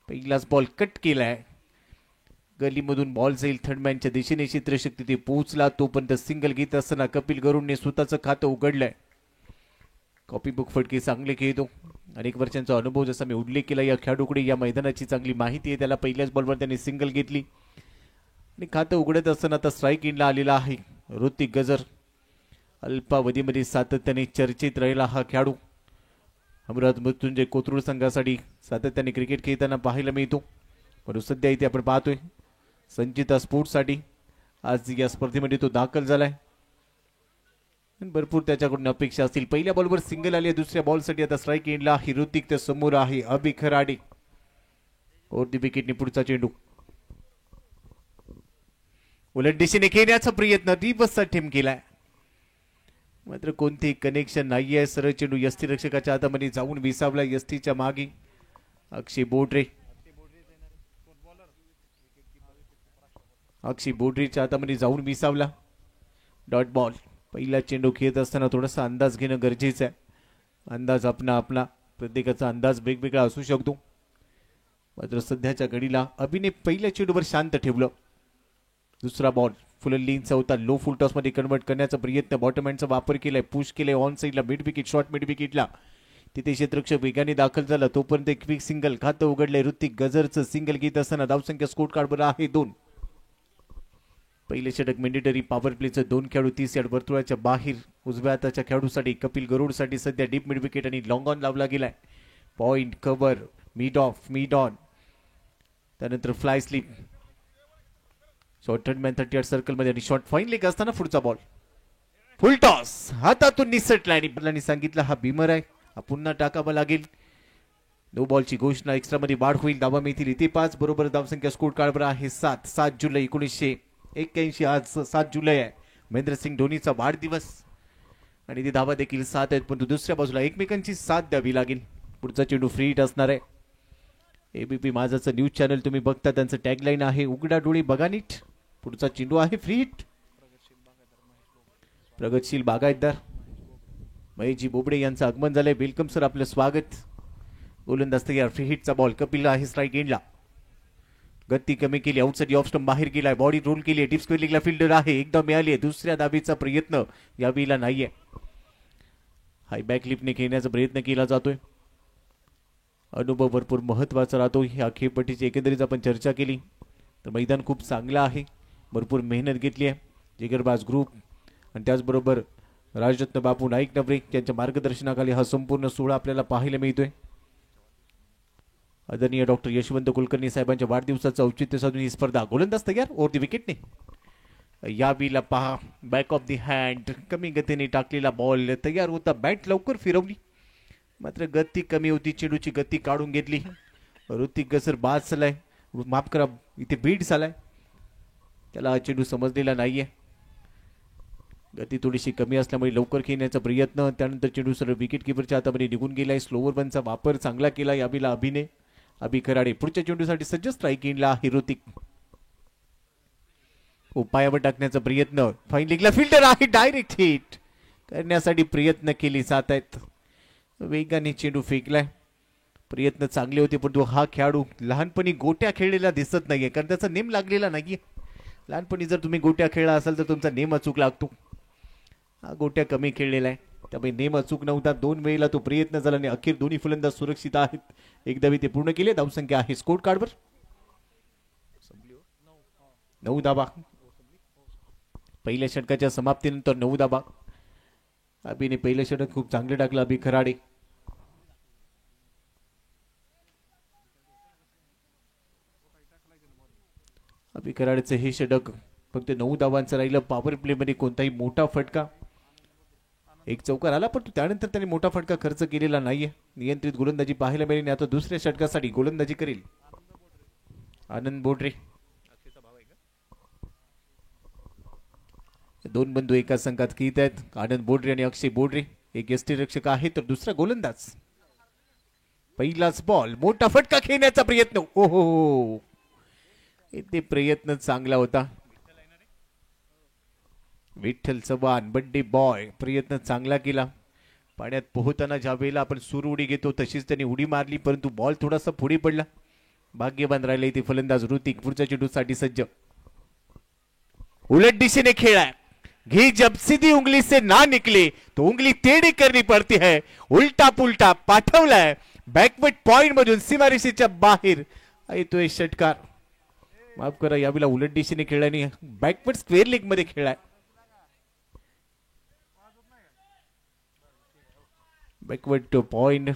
पहिलाच ball cut केलाय. गलीमधून ball जाईल थर्डमॅनच्या दिशेने. चित्रशक्ती ते पोहोचला तोपर्यंत सिंगल घेत असताना कपिल गरुडने स्वतःचं खातं उघडलंय. कॉपी बुक फटके चांगले खेळतो. अनेक वर्षांचा अनुभव जसा मी उल्लेख केला या खेळाडूकडे या मैदानाची चांगली माहिती आहे. त्याला पहिल्याच बॉलवर त्याने सिंगल घेतली आणि खातं उघडत असताना आता स्ट्राईक इनला आलेला आहे ऋतिक गजर. अल्पावधीमध्ये सातत्याने चर्चेत राहिला हा खेळाडू. अमरावती मृत्युंजय कोथरूड संघासाठी सातत्याने क्रिकेट खेळताना पाहायला मिळतो. परंतु सध्या इथे आपण पाहतोय संचिता स्पोर्ट्ससाठी आज या स्पर्धेमध्ये तो दाखल झालाय. भरपूर त्याच्याकडून अपेक्षा असतील. पहिल्या बॉलवर सिंगल आली. दुसऱ्या बॉलसाठी आता स्ट्राईक एंडला आहे ऋतिक. त्या समोर आहे अभि खराडे. ओव्हर दी विकेटने पुढचा चेंडू उलट दिशेने खेळण्याचा प्रयत्न. रिवर्सचा अटेम्प्ट केलाय मात्र कोणतेही कनेक्शन नाहीये. सरळ चेंडू यष्टीरक्षकाच्या हातामध्ये जाऊन विसावला. यष्टीच्या मागे अक्षय बोडरे. अक्षय बोडरेच्या हातामध्ये जाऊन विसावला. Dot ball. पहिला चेंडू खेळत असताना थोडासा अंदाज घेणं गरजेचं आहे. अंदाज आपला प्रत्येकाचा अंदाज वेगवेगळा असू शकतो. मात्र सध्याच्या घडीला अभिने पहिल्या चेंडूवर शांत ठेवलं. दुसरा बॉल फुल लिंकचा होता. लो फुल टॉस मध्ये कन्वर्ट करण्याचा प्रयत्न. बॉटम हँडचा वापर केलाय. पुश केलाय ऑन साईडला. मिड विकेट शॉर्ट मिड विकेटला. तिथे क्षेत्ररक्षक वेगाने दाखल झाला तोपर्यंत एक क्विक सिंगल खातं उघडलंय. ऋतिक गजरचं सिंगल घेत असताना धावसंख्या स्कोर कार्डवर आहे 2. पहिले षटक मॅन्डेटरी. पॉवर प्लेचं 2 खेळाडू 30 यार्ड वर्तुळाच्या बाहेर. उजव्या हाताच्या खेळाडूसाठी कपिल गरुडसाठी सध्या डीप मिड विकेट आणि लॉंग ऑन लावला गेलाय. Point cover mid off mid on. त्यानंतर fly slip. Short third man 30 yard circle मध्ये आणि शॉर्ट फाईन लेग असताना पुढचा बॉल फुल टॉस हातातून निसटला आणि बल्लांनी सांगितलं हा बीमर आहे. हा पुन्हा टाकावा लागेल. नो बॉलची घोषणा. एक्स्ट्रा मध्ये वाढ होईल. धावा मिळतील इथे 5. बरोबर धावसंख्या स्कोर कार्डवर आहे 7. 7 जुलै 1981. आज 7 जुलै आहे. महेंद्रसिंग धोनीचा वाढदिवस आणि ती धावा देखील 7 आहेत. परंतु दुसऱ्या बाजूला एकमेकांची साथ द्यावी लागेल. पुढचा चेंडू फ्री हिट असणार आहे. एबीपी माझाचं न्यूज चॅनल तुम्ही बघता. त्यांचं टॅगलाईन आहे उघडा डोळे बघा नीट. पुढचा चेंडू आहे फ्री हिट. प्रगतशील बागायतदार महेशजी बोबडे यांचं आगमन झालंय. वेलकम सर आपलं स्वागत. गोलंदाज तयार. फ्री हिटचा बॉल कपिल आहे स्ट्राईक एंडला. गती कमी केली. आउटसाइड ऑफ स्टंप बाहेर गेलाय. बॉडी रोल केली. डीप स्क्वेअर लेगला फिल्डर आहे. एकदा मिळाली आहे. दुसऱ्या दाबीचा प्रयत्न यावेळेला नाहीये. हाय बॅक लिपने खेळण्याचा प्रयत्न केला जातोय. अनुभव भरपूर महत्वाचा राहतो. ह्या खेळपट्टीची एकंदरीत आपण चर्चा केली तर मैदान खूप चांगलं आहे. भरपूर मेहनत घेतली आहे. जिगरबाज ग्रुप आणि त्याचबरोबर राजरत्न बापू नाईक नवरे यांच्या मार्गदर्शनाखाली हा संपूर्ण सोहळा आपल्याला पाहायला मिळतोय. आदरणीय डॉक्टर यशवंत कुलकर्णी साहेबांच्या वाढदिवसाचं औचित्य साधून ही स्पर्धा. गोलंदाज तयार. ओव्हर दी विकेटने. यावेळेला पहा बॅक ऑफ दी हँड. कमी गतीने टाकलेला बॉल तयार होता. बॅट लवकर फिरवली मात्र गती कमी होती. चेंडूची गती काढून घेतली. ऋतिक गजर बाद झालाय. माफ करा इथे बीट झालाय. त्याला हा चेंडू समजलेला नाहीये. गती थोडीशी कमी असल्यामुळे लवकर खेळण्याचा प्रयत्न. त्यानंतर चेंडू सरळ विकेट किपरच्या हातामध्ये निघून गेलाय. स्लोवर बनचा वापर चांगला केला यावेळेला अभिने. अभि खराडे पुढच्या चेंडूसाठी सज्ज. स्ट्राईक इनला आहे ऋतिक. उपायावर टाकण्याचा प्रयत्न. फाईन लेगला फिल्डर आहे. डायरेक्ट हिट करण्यासाठी प्रयत्न केले जात आहेत. वेगाने चेंडू फेकलाय. प्रयत्न चांगले होते परंतु हा खेळाडू लहानपणी गोट्या खेळलेला दिसत नाहीये कारण त्याचा नेम लागलेला नाहीये. लहानपणी जर तुम्ही गोट्या खेळला असाल तर तुमचा नेम अचूक लागतो. हा गोट्या कमी खेळलेला आहे त्यामुळे नेम अचूक नव्हता. 2 वेळेला तो प्रयत्न झाला आणि अखेर दोन्ही फलंदाज सुरक्षित आहेत. एकदा ते पूर्ण केले. धावसंख्या आहे स्कोर कार्डवर 9 धावा. पहिल्या षटकाच्या समाप्तीनंतर 9 धावा. अभिने पहिलं षटक खूप चांगले टाकलं. अभि खराडे अभि खराडेचं हे षटक फक्त 9 धावांचं राहिलं. पॉवर प्ले मध्ये कोणताही मोठा फटका. एक चौकार आला पण त्यानंतर त्याने मोठा फटका खर्च केलेला नाहीये. नियंत्रित गोलंदाजी पाहायला मिळेल. आता दुसऱ्या षटकासाठी गोलंदाजी करेल आनंद बोडरे. 2 बंधू एका संघात खेळत आहेत. आनंद बोडरे आणि अक्षय बोडरे. एक यष्टीरक्षक आहे तर दुसरा गोलंदाज. पहिलाच बॉल. मोठा फटका खेळण्याचा प्रयत्न. ओहो इथे प्रयत्न चांगला होता. विठ्ठल चव्हाण बड्डे बॉय प्रयत्न चांगला केला. पाण्यात पोहताना ज्या वेळेला आपण सूर उडी घेतो तशीच त्याने उडी मारली परंतु बॉल थोडासा पुढे पडला. भाग्यवान राहिले ते फलंदाज ऋतिक. पुढच्या चेंडूसाठी सज्ज. उलट दिशेने खेळ आहे. घी जब सीधी उंगली से ना निकले तो उंगली टेढ़ी करनी पड़ती है. उलटा पुलटा पाठवलाय बॅकवर्ड पॉइंट मधून सीमारेषेच्या बाहेर येतोय षटकार. माफ करा, यावेळेला उलट दिशेने खेळल्याने बॅकवर्ड स्क्वेअर लेग मध्ये खेळलाय. बॅकवर्ड पॉइंट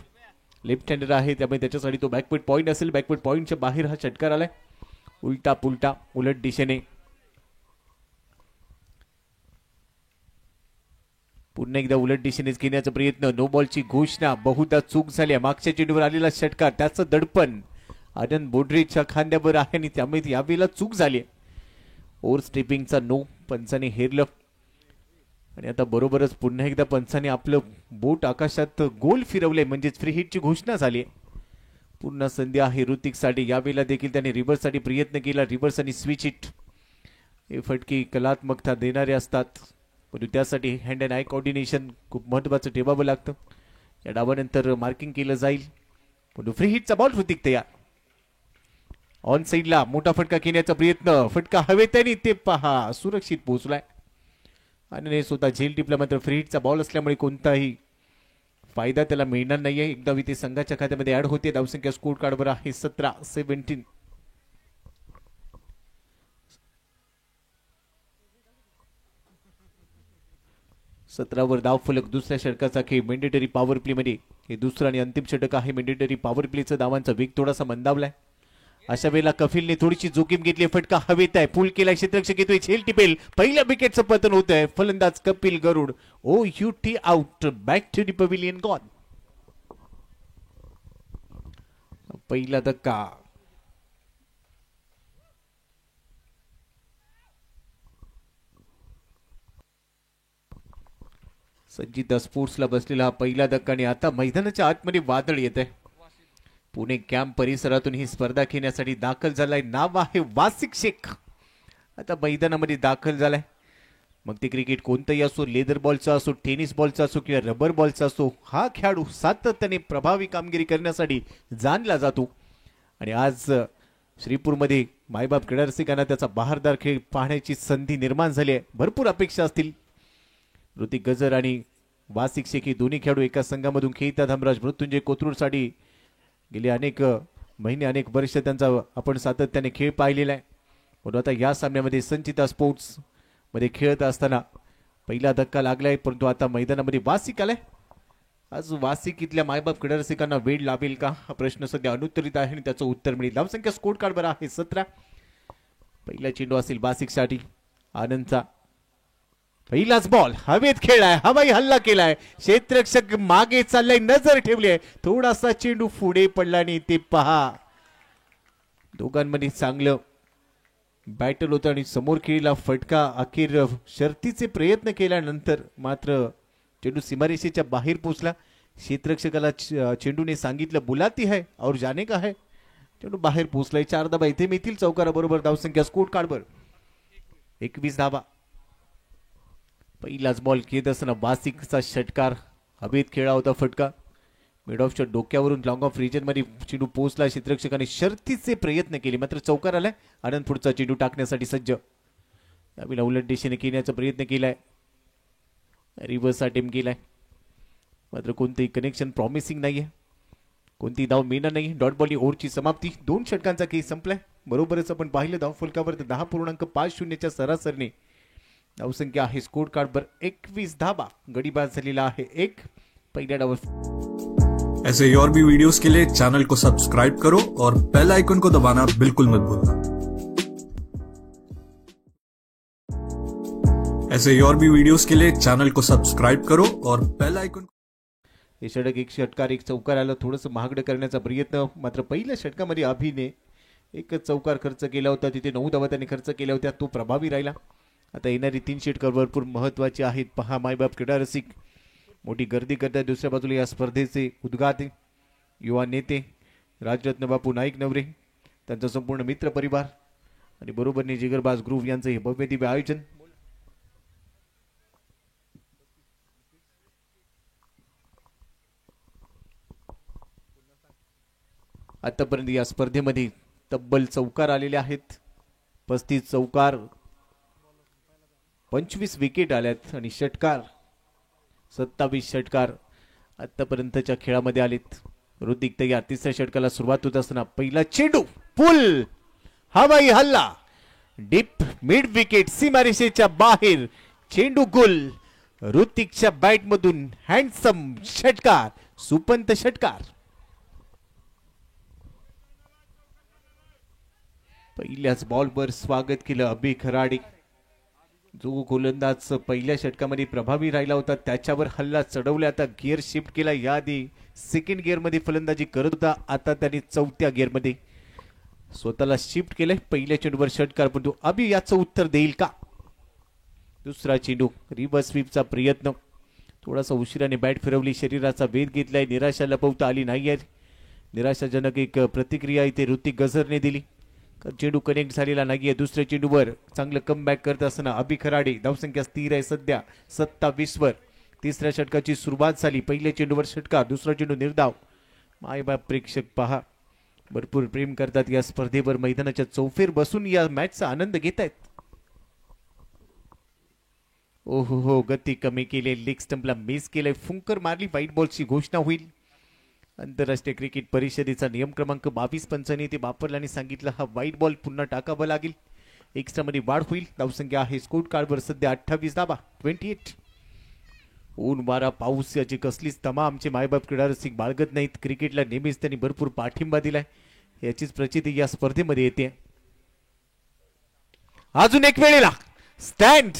लेफ्ट हँडर आहे त्यामुळे त्याच्यासाठी तो बॅकवर्ड पॉइंट असेल. बॅकवर्ड पॉइंटच्या बाहेर हा षटकार आलाय. उलटा पुलटा उलट दिशेने. पुन्हा एकदा उलट दिशेने घेण्याचा प्रयत्न. नो बॉलची घोषणा. बहुधा चूक झाली. मागच्या चेंडूवर आलेला षटकार त्याचं दडपण आनंद बोडरेच्या खांद्यावर आहे आणि त्यामुळे यावेळेला चूक झाली. ओव्हर स्टेपिंगचा नो पंचाने हेरलं आणि आता बरोबरच पुन्हा एकदा पंचाने आपलं बोट आकाशात गोल फिरवले म्हणजेच फ्री हिटची घोषणा झाली. पुन्हा संधी आहे ऋतिकसाठी. यावेळेला देखील त्याने रिव्हर्ससाठी प्रयत्न केला. रिव्हर्स आणि स्विच हिट हे फटके कलात्मकता देणारे असतात, परंतु त्यासाठी हँड अँड आय कोऑर्डिनेशन खूप महत्त्वाचं ठेवावं लागतं. या डावानंतर मार्किंग केलं जाईल. परंतु फ्री हिटचा बॉल ऋतिक तयार. ऑन साइडला मोठा फटका घेण्याचा प्रयत्न. फटका हवेत आणि ते पहा सुरक्षित पोहोचलाय आणि स्वतः झेल टिपला. मात्र फ्री हिटचा बॉल असल्यामुळे कोणताही फायदा त्याला मिळणार नाहीये. एकदा ते संघाच्या खात्यामध्ये ऍड होते. धावसंख्या स्कोर कार्डवर आहे 17-17. सतरावर धाव फलक. दुसऱ्या षटकाचा खेळ मेंडेटरी पॉवर प्ले मध्ये हे दुसरं आणि अंतिम षटक आहे. मेंडेटरी पॉवर प्लेचा धावांचा वेग थोडासा मंदावलाय. अशा वेळेला कफिलने थोडीशी जोखीम घेतली. फटका हवेत आहे. पूल केला. क्षेत्ररक्षक येतोय. झेल टिपेल. पहिल्या विकेटचं पतन होत आहे. फलंदाज Kapil Garud. O U T out. Back to the pavilion gone. पहिला धक्का. संजीता स्पोर्ट्सला बसलेला हा पहिला धक्का आणि आता मैदानाच्या आतमध्ये वादळ येत आहे. पुणे कॅम्प परिसरातून ही स्पर्धा खेळण्यासाठी दाखल झालाय. नाव आहे वासिक शेख. आता मैदानामध्ये दाखल झालाय. मग ते क्रिकेट कोणतंही असो, लेदर बॉलचा असो, टेनिस बॉलचा असो किंवा रबर बॉलचा असो, हा खेळाडू सातत्याने प्रभावी कामगिरी करण्यासाठी जाणला जातो. आणि आज श्रीपूरमध्ये मायबाप क्रीडा रसिकांना त्याचा बहारदार खेळ पाहण्याची संधी निर्माण झाली आहे. भरपूर अपेक्षा असतील. ऋतिक गजर आणि वासिक शेख हे दोन्ही खेळाडू एका संघामधून खेळतात. धमराज मृत्युंजय कोथरूडसाठी गेले अनेक महिने अनेक वर्ष त्यांचा आपण सातत्याने खेळ पाहिलेला आहे. म्हणून आता या सामन्यामध्ये संचिता स्पोर्ट्स मध्ये खेळत असताना पहिला धक्का लागलाय. परंतु आता मैदानामध्ये वासिक आलाय. आज वासिक इथल्या मायबाप क्रीडा रसिकांना वेळ लावेल का हा प्रश्न सध्या अनुत्तरित आहे आणि त्याचं उत्तर मिळेल. धावसंख्या स्कोर कार्डवर आहे 17. पहिला चेंडू असेल वासिकसाठी. आनंदचा पहिलाच बॉल हवेत खेळलाय. हवाई हल्ला केलाय. क्षेत्ररक्षक मागे चाललाय. नजर ठेवली आहे. थोडासा चेंडू पुढे पडला आणि ते पहा दोघांमध्ये चांगलं बॅटल होतं आणि समोर खेळला फटका. अखेर शर्तीचे प्रयत्न केल्यानंतर मात्र चेंडू सीमारेषेच्या बाहेर पोहोचला. क्षेत्ररक्षकाला चेंडूने सांगितलं बुलाती है और जाने का है. चेंडू बाहेर पोहोचलाय. 4 धाबा इथे मिळतील चौकाराबरोबर. धावसंख्या स्कोर कार्डवर 21 धाबा. पहिलाच बॉल घेत असताना वासिकचा षटकार. हवेत खेळा होता फटका. मिड ऑफच्या डोक्यावरून लॉंग ऑफ रिजन मध्ये चेंडू पोहोचला. क्षेत्ररक्षकाने शर्तीचे प्रयत्न केले मात्र चौकार आलाय. आनंद पुढचा चेंडू टाकण्यासाठी सज्ज. यावेळेला उलट दिशेने खेळण्याचा प्रयत्न केलाय. रिव्हर्स अटेम्प्ट केलाय मात्र कोणतेही कनेक्शन प्रॉमिसिंग नाहीये. कोणती धाव मिळणार नाही. डॉट बॉल ओव्हरची समाप्ती. 2 षटकांचा खेळ संपलाय. बरोबरच आपण पाहिलं धाव फलकावर 10.50च्या सरासरीने धावसंख्या आहे स्कोर कार्डवर 21 धाबा. गडीबाज झालेला आहे 1 पहिल्या डावात. ऐसे और भी वीडियोस के लिए चैनल को सब्सक्राइब करो और बेल आइकन को दबाना बिल्कुल मत भूलना. ऐसे और भी वीडियोस के लिए चैनल को सब्सक्राइब करो और बेल आइकन. हे षटक एक षटकार एक चौकार आलं. थोडंसं महागडं करण्याचा प्रयत्न मात्र पहिल्या षटकामध्ये अभिने एक चौकार खर्च केला होता. तिथे 9 धावा त्यांनी खर्च केल्या होत्या. तो प्रभावी राहिला. आता येणारी 3 षटकार भरपूर महत्वाचे आहेत. पहा मायबाप क्रीडा रसिक मोठी गर्दी करतात. दुसऱ्या बाजूला या स्पर्धेचे उद्घाटक युवा नेते राजरत्न बापू नाईक नवरे, त्यांचा संपूर्ण मित्र परिवार आणि बरोबरने जिगरबाज ग्रुप यांचं हे भव्य दिव्य आयोजन. आतापर्यंत या स्पर्धेमध्ये तब्बल चौकार आलेले आहेत. 35 चौकार, 25 विकेट आल्यात आणि षटकार 27 षटकार आतापर्यंतच्या खेळामध्ये आलेत. ऋतिक तयार. तिसऱ्या षटकाला सुरुवात होत असताना पहिला चेंडू पुल, हवाई हल्ला, डीप मिड विकेट, सीमारेषेच्या बाहेर, चेंडू गुल. ऋतिकच्या बॅट मधून हँडसम षटकार, सुपंत षटकार. पहिल्याच बॉलवर स्वागत केलं अभि खराडे. जो गोलंदाज पहिल्या षटकामध्ये प्रभावी राहिला होता त्याच्यावर हल्ला चढवला. आता गिअर शिफ्ट केला. याआधी सेकंड गिअर मध्ये फलंदाजी करत होता, आता त्याने चौथ्या गिअर मध्ये स्वतःला शिफ्ट केलंय. पहिल्या चेंडूवर षटकार, परंतु अभि याचं उत्तर देईल का? दुसरा चेंडू, रिव्हर्स स्वीपचा प्रयत्न, थोडासा उशिराने बॅट फिरवली, शरीराचा वेध घेतलाय, निराशा लपवता आली नाहीये. निराशाजनक एक प्रतिक्रिया इथे ऋतिक गझरने दिली. चेंडू कनेक्ट झालेला नाहीये. दुसऱ्या चेंडूवर चांगलं कमबॅक करत असताना अभि खराडे. धावसंख्या स्थिर आहे सध्या 27 वर. तिसऱ्या षटकाची सुरुवात झाली. पहिल्या चेंडूवर षटकार, दुसरा चेंडू निर्धाव. मायबाप प्रेक्षक पहा, भरपूर प्रेम करतात या स्पर्धेवर. मैदानाच्या चौफेर बसून या मॅचचा आनंद घेत आहेत. ओहो हो, गती कमी केली, लेग स्टंपला मिस केलंय, फुंकर मारली, व्हाईट बॉलची घोषणा होईल. आंतरराष्ट्रीय क्रिकेट परिषदेचा नियम क्रमांक 22 पंचांनी ते वापरला आणि सांगितलं हा व्हाईट बॉल पुन्हा टाकावा लागेल. एक्स्ट्रा मध्ये वाढ होईल. धावसंख्या आहे स्कोर कार्डवर सध्या 28 धावा, 28. ऊन वारा पाऊस याची कसलीच तमा आमचे मायबाप क्रीडा रसिक बाळगत नाहीत. क्रिकेटला नेहमीच त्यांनी भरपूर पाठिंबा दिलाय, याचीच प्रचिती या स्पर्धेमध्ये येते. अजून एक वेळेला स्टँड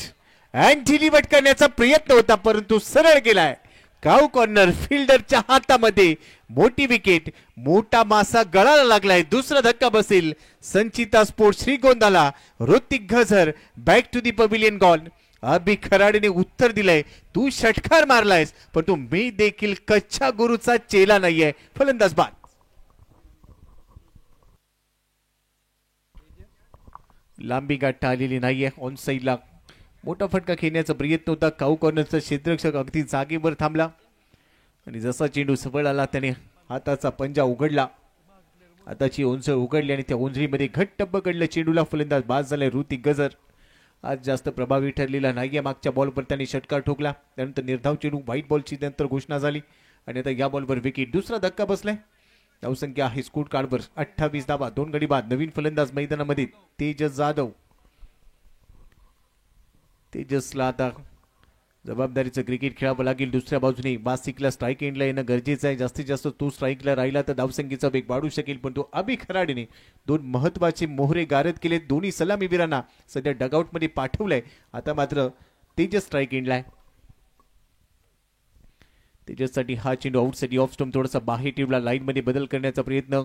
अँड डिलिव्हर करण्याचा प्रयत्न होता, परंतु सरळ गेलाय. काऊ कॉर्नर, फिल्डरच्या हातामध्ये मोठी विकेट, मोठा मासा गळाला लागलाय. दुसरा धक्का बसेल संचिता स्पोर्ट श्रीगोंदाला. Hrithik Gazar back to the pavilion gone. Abhi खराडेने उत्तर दिलंय, तू षटकार मारलायस, पण तू मी देखील कच्च्या गुरुचा चेला नाहीये. फलंदाज बाद. लांबी गाठ आलेली नाहीये. ऑन साईडला मोठा फटका खेळण्याचा प्रयत्न होता. काऊ कॉर्नरचा क्षेत्ररक्षक अगदी जागेवर थांबला आणि जसा चेंडू सबळ आला त्याने हाताचा पंजा उघडला. हाताची ओंजळ उघडली आणि त्या ओंजळीमध्ये घट्ट पकडलं चेंडूला. फलंदाज बाद झालाय ऋतिक गझर. आज जास्त प्रभावी ठरलेला नाहीये. मागच्या बॉलवर त्यांनी षटकार ठोकला, त्यानंतर निर्धाव चेंडू, व्हाईट बॉलची नंतर घोषणा झाली आणि आता या बॉलवर विकेट. दुसरा धक्का बसलाय. धावसंख्या आहे स्कोर कार्डवर 28 धावा, 2 गडी बाद. नवीन फलंदाज मैदानामध्ये तेजस जाधव. तेजसला आता जबाबदारीचं क्रिकेट खेळावं लागेल. दुसऱ्या बाजूने बासिकला स्ट्राईक एंडला येणं गरजेचं आहे. जास्तीत जास्त तो स्ट्राईकला राहिला तर धावसंख्येचा वेग वाढू शकेल, पण तो अभि खराडेने 2 महत्वाचे मोहरे गारद केले. दोन्ही सलामीवीरांना सध्या डगआउटमध्ये पाठवलंय. आता मात्र तेजस स्ट्राईक एंडला आहे. तेजससाठी हा चेंडू आउटसाठी ऑफ स्टंप, थोडासा बाहेर टीमला लाईन मध्ये बदल करण्याचा प्रयत्न,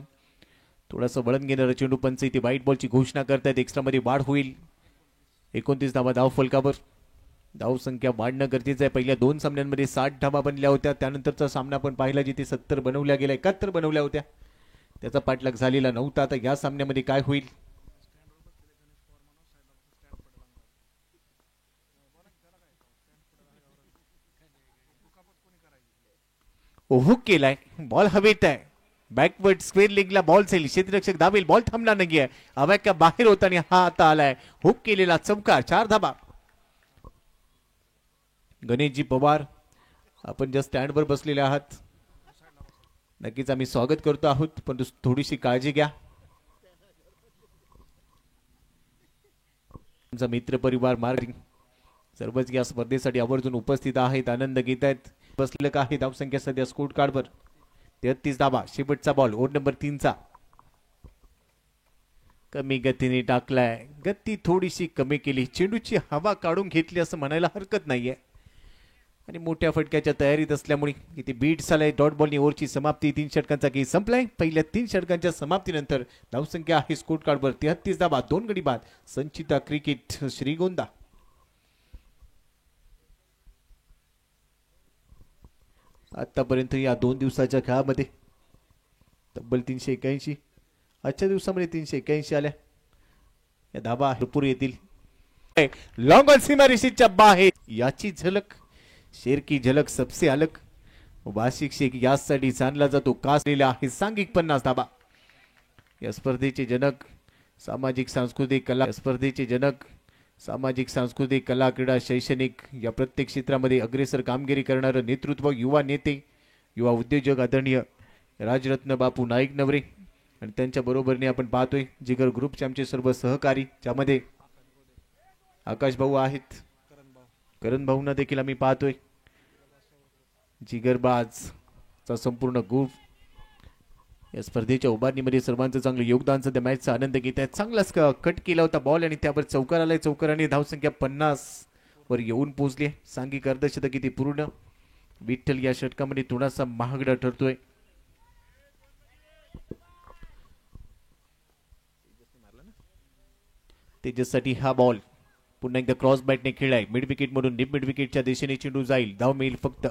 थोडासा वळण घेणारा चेंडू. पंच इथे व्हाईट बॉलची घोषणा करतायत. एक्स्ट्रा मध्ये वाढ होईल. 29 धावा धाव फलकावर. धावसंख्या वाढणं गरजेचं आहे. पहिल्या 2 सामन्यांमध्ये 60 धावा बनल्या होत्या. त्यानंतरचा सामना पण पाहिला जिथे 70 बनवल्या गेल्या, 71 बनवल्या होत्या. त्याचा पाठलाग झालेला नव्हता. आता या सामन्यामध्ये काय होईल? ओहो केलाय, बॉल हवेत आहे. बॅकवर्ड स्क्वेअर लेगला बॉल जाईल, क्षेत्ररक्षक धावेल, बॉल थांबला नाहीये. अवॅक्या बाहेर होता आणि हा आता आलाय. हुक केलेला चौकार, 4 धाबा. गणेशजी पवार, आपण ज्या स्टँडवर बसलेले आहात नक्कीच आम्ही स्वागत करतो आहोत, पण थोडीशी काळजी घ्या. आमचा मित्र परिवार मार्ग सर्वच या स्पर्धेसाठी आवर्जून उपस्थित आहेत, आनंद घेत आहेत. बसलेलं का आहे. धावसंख्या सध्या स्कोर कार्डवर 33 धाबा. शेवटचा बॉल ओव्हर नंबर 3 चा. कमी गतीने टाकलाय, गती थोडीशी कमी केली, चेंडूची हवा काढून घेतली असं म्हणायला हरकत नाहीये. आणि मोठ्या फटक्याच्या तयारीत असल्यामुळे इथे बीट झालाय. डॉट बॉलनी ओव्हरची समाप्ती. 3 षटकांचा खेळ संपलाय. पहिल्या 3 षटकांच्या समाप्तीनंतर धावसंख्या आहे स्कोर कार्डवर 33 धाबा, 2 गडी बाद. संचिता क्रिकेट श्रीगोंदा. आतापर्यंत या 2 दिवसाच्या खेळामध्ये तब्बल 381, आजच्या दिवसामध्ये 381 आल्या. या धाबा भरपूर येतील. लॉंग ऑन सीमारेषेच्या बाहेर, याची झलक, शेर की झलक सबसे अलग. वार्षिक शेख यासाठी जाणला जातो. कासलेला आहे सांघिक 50 धाबा. या स्पर्धेचे जनक सामाजिक सांस्कृतिक कला स्पर्धेचे जनक सामाजिक सांस्कृतिक कला क्रीडा शैक्षणिक या प्रत्येक क्षेत्रामध्ये अग्रेसर कामगिरी करणारं नेतृत्व युवा नेते युवा उद्योजक आदरणीय राजरत्न बापू नाईक नवरे आणि त्यांच्या बरोबरीने आपण पाहतोय जिगर ग्रुपचे आमचे सर्व सहकारी ज्यामध्ये आकाश भाऊ आहेत करण भाऊंना देखील आम्ही पाहतोय जिगरबाजचा संपूर्ण ग्रुप या स्पर्धेच्या उभारणीमध्ये सर्वांचं चांगलं योगदान सध्या मॅचचा आनंद घेत आहेत चांगलाच कट केला होता बॉल आणि त्यावर चौकार आलाय चौकाराने धावसंख्या 50 वर येऊन पोहोचली सांघिक अर्धशतक किती पूर्ण विठ्ठल या षटकामध्ये थोडासा महागडा ठरतोय तेजससाठी हा बॉल पुन्हा एकदा क्रॉस बॅटने खेळलाय मिड विकेट मधून डीप मिड विकेटच्या दिशेने चेंडू जाईल धाव मिळेल फक्त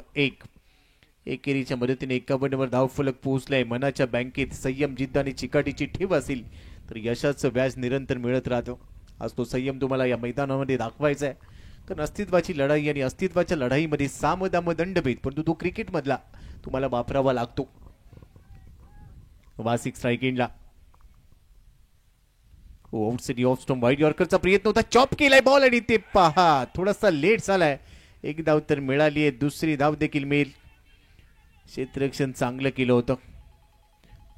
एकेरीच्या मदतीने 51 वर धाव फलक पोहोचलाय मनाच्या बँकेत संयम जिद्द आणि चिकाटीची ठेव असेल तर यशाचं व्याज निरंतर मिळत राहतो आज तो संयम तुम्हाला या मैदानामध्ये दाखवायचा आहे कारण अस्तित्वाची लढाई आणि अस्तित्वाच्या लढाईमध्ये सामदाम दंडभेद परंतु तो क्रिकेट मधला तुम्हाला वापरावा लागतो वासिक स्ट्राईक एंडला आउटसाइड ऑफ स्टंप वाईड यॉर्करचा प्रयत्न होता चॉप केलाय बॉल आणि ते पहा थोडासा लेट झालाय एक धाव तर मिळाली आहे दुसरी धाव देखील मिळेल क्षेत्ररक्षण चांगलं केलं होतं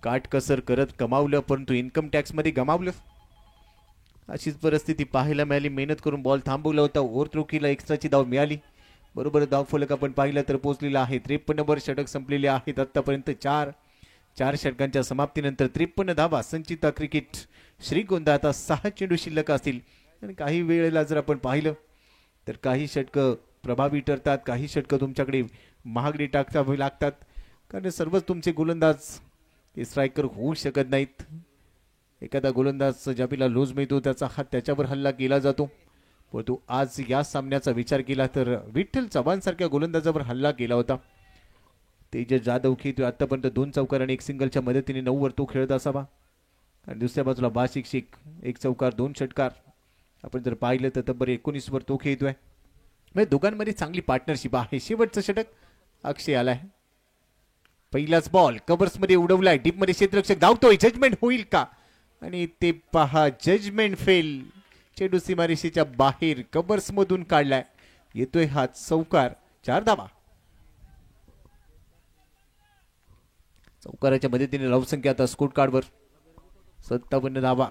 काटकसर करत कमावलं परंतु इन्कम टॅक्स मध्ये गमावलं अशीच परिस्थिती पाहायला मिळाली मेहनत करून बॉल थांबवला होता ओव्हर थ्रो केला एक्स्ट्राची धाव मिळाली बरोबर धाव फलक आपण पाहिलं तर पोहोचलेला आहे 53 वर षटक संपलेले आहेत आतापर्यंत चार षटकांच्या समाप्तीनंतर 53 धावा संचिता क्रिकेट श्रीगोंदा आता 6 चेंडू शिल्लक असतील आणि काही वेळेला जर आपण पाहिलं तर काही षटक प्रभावी ठरतात काही षटक तुमच्याकडे महागडी टाकावी लागतात कारण सर्वच तुमचे गोलंदाज ते स्ट्रायकर होऊ शकत नाहीत एखादा गोलंदाज ज्याला लूज मिळतो त्याचा हात त्याच्यावर हल्ला केला जातो परंतु आज या सामन्याचा विचार केला तर विठ्ठल चव्हाण सारख्या गोलंदाजावर हल्ला केला होता तेजस जाधव खेळतोय आतापर्यंत 2 चौकार आणि 1 सिंगलच्या मदतीने 9 वर तो खेळत असावा आणि दुसऱ्या बाजूला बाशिक शेख 1 चौकार 2 षटकार आपण जर पाहिलं तर तब्बल 19 वर तो खेळतोय म्हणजे दोघांमध्ये चांगली पार्टनरशिप आहे शेवटचं षटक अक्षय आलाय पहिलाच बॉल कव्हर्स मध्ये उडवलाय डीप मध्ये क्षेत्ररक्षक धावतोय जजमेंट होईल का आणि ते पहा जजमेंट फेल चेंडू सीमारेषेच्या बाहेर कव्हर्स मधून काढलाय येतोय हा चौकार 4 धावा चौकाराच्या मदतीने धावसंख्या आता स्कोर कार्डवर 57 धावा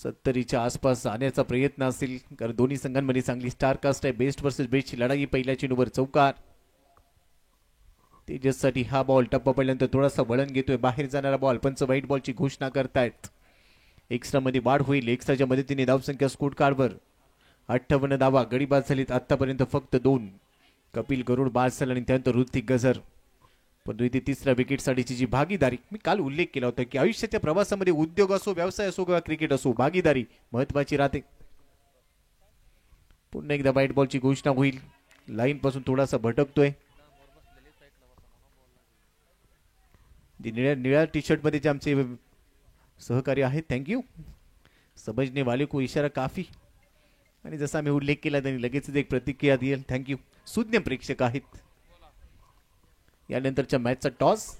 70च्या आसपास जाण्याचा प्रयत्न असेल कारण दोन्ही संघांमध्ये चांगली स्टार कास्ट आहे बेस्ट वर्सेस बेस्टची लढाई पहिल्या चेंडूवर चौकार तेजससाठी हा बॉल टप्पा पडल्यानंतर थोडासा वळण घेतोय बाहेर जाणारा बॉल पंच व्हाईट बॉलची घोषणा करतायत एक्स्ट्रा मध्ये वाढ होईल एक्स्ट्राच्या मदतीने धावसंख्या स्कोर कार्डवर 58 धावा गडी बाद झालीत आतापर्यंत फक्त 2 कपिल गरुड बाद झाला आणि त्यानंतर ऋतिक गजर पण इथे तिसऱ्या विकेटसाठीची जी भागीदारी मी काल उल्लेख केला होता की आयुष्याच्या प्रवासामध्ये उद्योग असो व्यवसाय असो किंवा क्रिकेट असो भागीदारी महत्वाची राहते पुन्हा एकदा व्हाईट बॉलची घोषणा होईल लाईन पासून थोडासा भटकतोय निळ्या टी शर्ट मध्ये जे आमचे सहकारी आहेत थँक्यू समजने वाले को इशारा काफी आणि जसा मी उल्लेख केला त्यांनी लगेच एक प्रतिक्रिया देईल थँक्यू सुज्ञ प्रेक्षक आहेत यानंतरच्या मॅचचा टॉस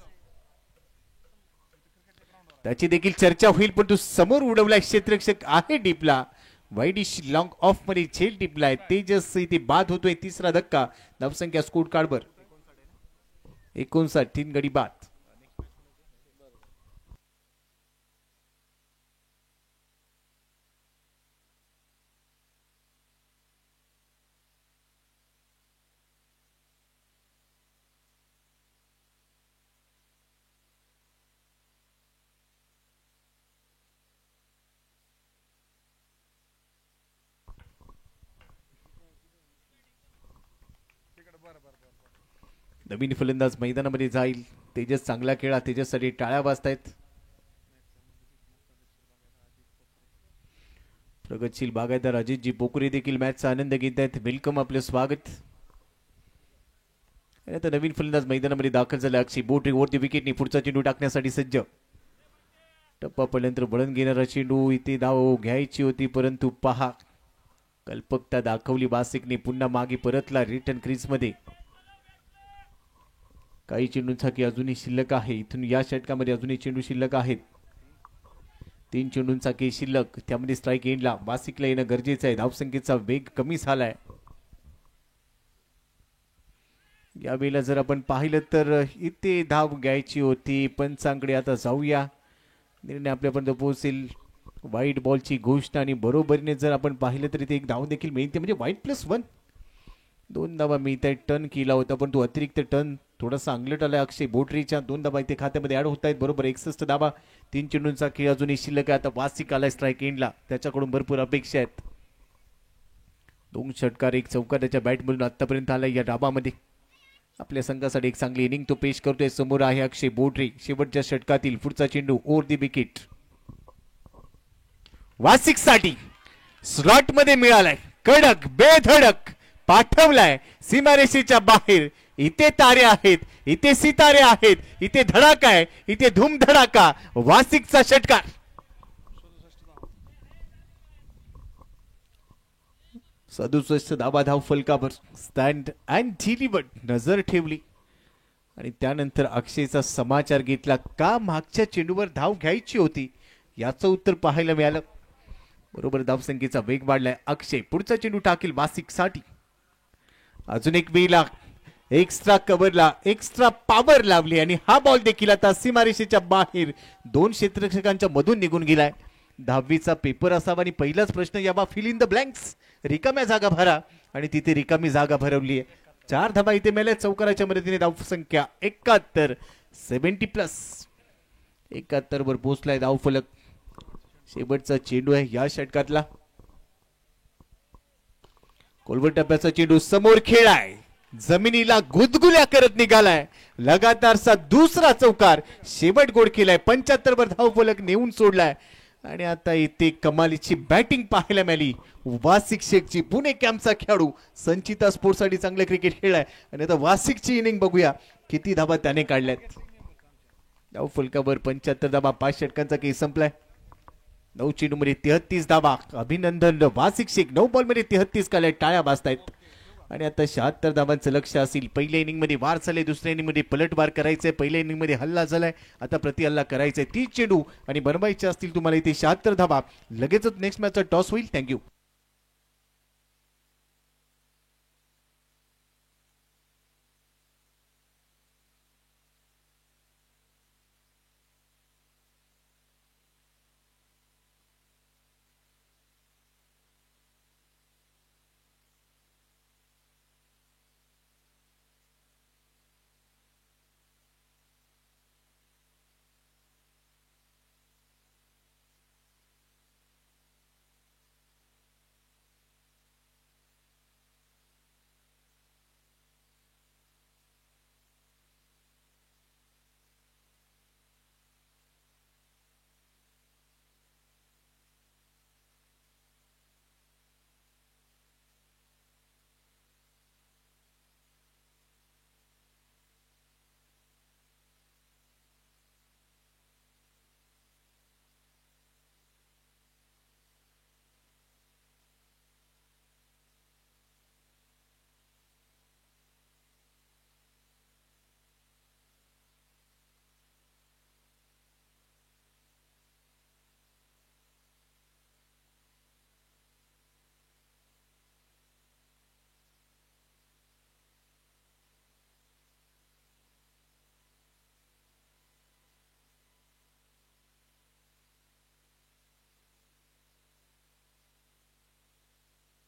त्याची देखील चर्चा होईल पण तू समोर उडवलाय क्षेत्ररक्षक आहे डीपला वाईडिश लॉंग ऑफ मध्ये झेल टिपलाय तेजस इथे बाद होतोय तिसरा धक्का धावसंख्या स्कोर कार्डवर 59 3 गडी बाद नवीन फलंदाज मैदानामध्ये जाईल तेजस चांगला खेळा तेजससाठी टाळ्या वाजतायत प्रगतशील बागायतदार अजितजी पोकुरे देखील मॅचचा आनंद घेत आहेत वेलकम आपलं स्वागत आता नवीन फलंदाज मैदानामध्ये दाखल झाला अक्षय बोट वरती विकेटने पुढचा चेंडू टाकण्यासाठी सज्ज टप्पा पडल्यानंतर वळण घेणारा चेंडू इथे धाव घ्यायची होती परंतु पहा कल्पकता दाखवली बासिकने पुन्हा मागे परतला रिटर्न क्रीज मध्ये काही चेंडूंसाठी अजूनही शिल्लक आहे. इथून या षटकामध्ये अजूनही चेंडू शिल्लक आहेत. 3 चेंडूंसाठी शिल्लक, त्यामध्ये स्ट्राईक एंडला वासिकला येणं गरजेचं आहे. धावसंख्येचा वेग कमी झालाय. यावेळेला जर आपण पाहिलं तर इथे धाव घ्यायची होती. पंचांकडे आता जाऊया, निर्णय आपल्यापर्यंत पोहोचेल. वाईट बॉलची घोषणा आणि बरोबरीने जर आपण पाहिलं तर इथे एक धाव देखील मिळते, म्हणजे वाईट +1. 2 धावा मिळत आहेत. टर्न केला होता पण तो अतिरिक्त टर्न थोडासा अंगलट आलाय अक्षय बोटरीच्या. 2 धावा इथे खात्यामध्ये ऍड होत आहेत. बरोबर 61 धावा. 3 चेंडूंचा खेळ अजूनही शिल्लक आहे. आता वासिक आलाय स्ट्राईक एंडला, त्याच्याकडून भरपूर अपेक्षा आहेत. 2 षटकार 1 चौकार त्याच्या बॅटमधून आतापर्यंत आलाय या डाबामध्ये. आपल्या संघासाठी एक चांगली इनिंग तो पेश करतोय. समोर आहे अक्षय बोटरी. शेवटच्या षटकातील पुढचा चेंडू ओव्हर दी विकेट वासिकसाठी स्लॉट मध्ये मिळालाय. कडक बेधडक पाठवलाय सीमारेषेच्या बाहेर. इथे तारे आहेत, इथे सितारे आहेत, इथे धडाका आहे, इथे धूमधडाका. वासिकचा षटकार. 67 धावा धाव फलकावर. स्टँड अँड डिलिव्हर्ड नजर ठेवली आणि त्यानंतर अक्षयचा समाचार घेतला. का मागच्या चेंडूवर धाव घ्यायची होती याचं उत्तर पाहायला मिळालं. बरोबर धावसंख्येचा वेग वाढलाय. अक्षय पुढचा चेंडू टाकेल वासिकसाठी. अजून एक वेळेला एक्स्ट्रा कव्हरला एक्स्ट्रा पॉवर लावली आणि हा बॉल देखील आता सीमारेषेच्या बाहेर 2 क्षेत्ररक्षकांच्या मधून निघून गेलाय. 10वीचा पेपर असावा आणि पहिलाच प्रश्न यावा फिल इन द ब्लँक्स. रिकाम्या जागा भरा आणि तिथे रिकामी जागा भरवली आहे. 4 धावा इथे मिळाल्या चौकाराच्या मदतीने. धावसंख्या 71. 70+. 71 वर पोहोचलाय धावफलक. शेवटचा चेंडू आहे या षटकातला. कोलवर टप्प्याचा चेंडू समोर खेळाय. जमिनीला गुदगुल्या करत निघालाय. लगातारचा दुसरा चौकार. शेवट गोड केलाय. 75 वर धावफलक नेऊन सोडलाय आणि आता इथे कमालीची बॅटिंग पाहायला मिळाली वासिक शेखची. पुणे कॅम्पचा खेळाडू संचिता स्पोर्ट्ससाठी चांगलं क्रिकेट खेळलाय आणि आता वासिकची इनिंग बघूया किती धावा त्याने काढल्यात. धावफलकावर 75 धावा. 5 षटकांचा केस संपलाय. 9 चेंडूमध्ये 33 धावा. अभिनंदन वासिक शेख. 9 बॉलमध्ये 33 काढल्या. टाळ्या वाजतायत आणि आता 76 धावांचं लक्ष असेल. पहिल्या इनिंग मध्ये वार झाले, दुसऱ्या इनिंग मध्ये पलटवार करायचंय. पहिल्या इनिंग मध्ये हल्ला झालाय, आता प्रति हल्ला करायचंय. 30 चेंडू आणि बनवायचे असतील तुम्हाला इथे 76 धावा. लगेचच नेक्स्ट मॅचचा टॉस होईल. थँक्यू.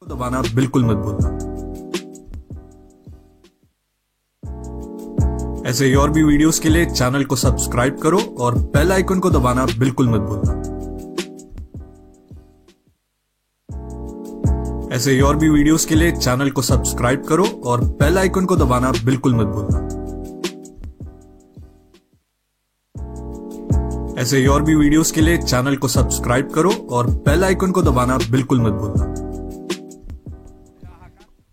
दबाना बिल्कुल मत भूलना। ऐसे ही और भी वीडियोस के लिए चैनल को सब्सक्राइब करो और बेल आइकन को दबाना बिल्कुल मत भूलना। ऐसे ही और भी वीडियोस के लिए चैनल को सब्सक्राइब करो और बेल आइकन को दबाना बिल्कुल मत भूलना। ऐसे ही और भी वीडियोस के लिए चैनल को सब्सक्राइब करो और बेल आइकन को दबाना बिल्कुल मत भूलना।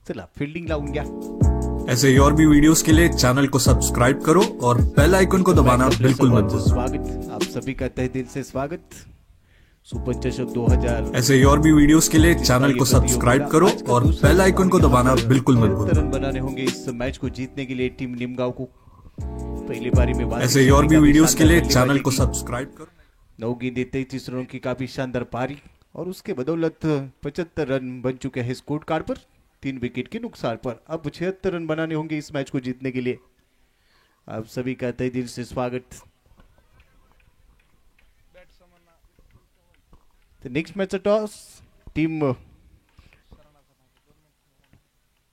चला फील्डिंग लावून घ्या। ऐसे ही और भी वीडियोस के लिए चैनल को सब्सक्राइब करो और बेल आइकन को दबाना बिल्कुल मत भूलना। स्वागत, आप सभी का तहे दिल से स्वागत। सुपर चषक 2000। ऐसे ही और भी वीडियोस के लिए चैनल को सब्सक्राइब करो और बेल आइकन को दबाना बिल्कुल मत भूलना। रन बनाने होंगे इस मैच को जीतने के लिए टीम निमगांव को। पहली पारी में ऐसे ही और भी वीडियोस के लिए चैनल को सब्सक्राइब करो। 9 गेंदे 33 रनों की काफी शानदार पारी और उसके बदौलत 75 रन बन चुके हैं स्कोर कार्ड पर 3 विकेट के नुकसान पर। अब 76 रन बनाने होंगे इस मैच को जीतने के लिए। आप सभी का तहे दिल से स्वागत। Next match toss team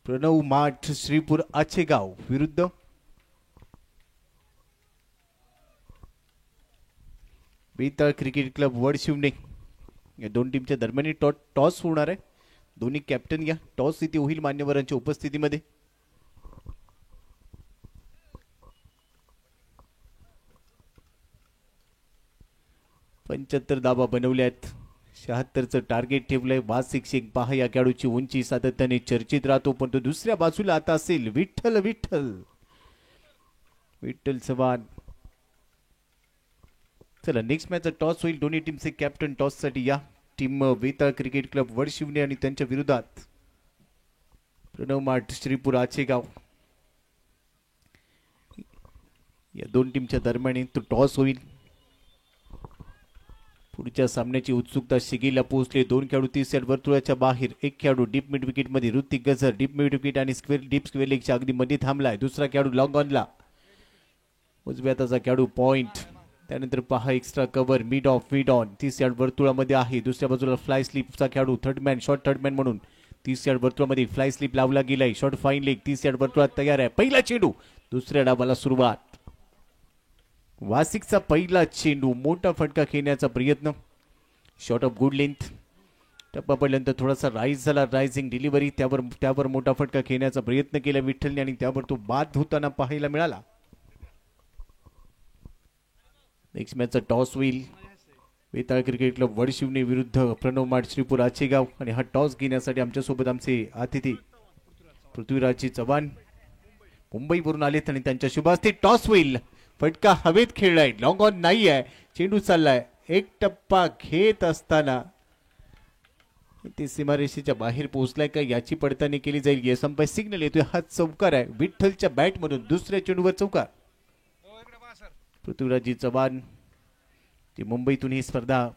Pranav माठ श्रीपुर आचेगाव विरुद्ध बेताळ क्रिकेट क्लब वडशिवणे या दोन टीमच्या दरम्यान टॉस होणार आहे। दोन्ही कॅप्टन या टॉस इथे होईल मान्यवरांच्या उपस्थितीमध्ये। पंच्याहत्तर धावा बनवल्या आहेत, 76चं टार्गेट ठेवलंय। वासिक शेख पहा या खेळाडूची उंची सातत्याने चर्चित राहतो, पण तो दुसऱ्या बाजूला आता असेल विठ्ठल विठ्ठल विठ्ठल चव्हाण। चला नेक्स्ट मॅच टॉस होईल। दोन्ही टीमचे कॅप्टन टॉस साठी या। टीम बेताळ क्रिकेट क्लब वडशिवणे आणि त्यांच्या विरोधात प्रणव माठ श्रीपुर आचेगाव या दोन टीमच्या दरम्यान तो टॉस होईल। पुढच्या सामन्याची उत्सुकता शिगेला पोहोचली। दोन खेळाडू 30 यार्ड वर्तुळाच्या बाहेर, एक खेळाडू डीप मिड विकेट मध्ये ऋतिक गजर डीप मिड विकेट आणि डीप स्क्वेअर लेगच्या अगदी मध्ये थांबलाय। दुसरा खेळाडू लॉंग ऑनला, उजव्या हाताचा खेळाडू पॉइंट, त्यानंतर पहा extra cover mid on 30 yard वर्तुळामध्ये आहे। दुसऱ्या बाजूला फ्लाय स्लिपचा खेळाडू शॉर्ट थर्ड मॅन म्हणून 30 यार्ड वर्तुळामध्ये फ्लाय स्लिप लावला गेलाय। शॉर्ट फाईन लेग 30 यार्ड वर्तुळात तयार आहे। पहिला चेंडू दुसऱ्या डावाला सुरुवात। वासिकचा पहिला चेंडू, मोठा फटका खेळण्याचा प्रयत्न, शॉर्ट ऑफ गुड लेंथ, टप्पा पडल्यानंतर थोडासा राईज झाला, रायझिंग डिलिव्हरी, त्यावर मोठा फटका खेळण्याचा प्रयत्न केला विठ्ठलने आणि त्यावर तो बाद होताना पाहायला मिळाला। नेक्स्ट मॅचचा टॉस होईल। बेताळ क्रिकेट क्लब वडशिवणे विरुद्ध प्रणव माठ श्रीपुर आचेगाव आणि हा टॉस घेण्यासाठी आमच्यासोबत आमचे अतिथी पृथ्वीराज चव्हाण मुंबईवरून आलेत आणि त्यांच्या शुभ हस्ते टॉस होईल। फटका हवेत खेळलाय, लॉंग ऑन नाही आहे, चेंडू चाललाय, एक टप्पा घेत असताना ते सीमारेषेच्या बाहेर पोहोचलाय का याची पडताळणी केली जाईल। या संपाय सिग्नल येतोय, हा चौकार आहे विठ्ठलच्या बॅट मधून, दुसऱ्या चेंडूवर चौकार। पृथ्वीराज चव्हाण ते मुंबईतून ही स्पर्धा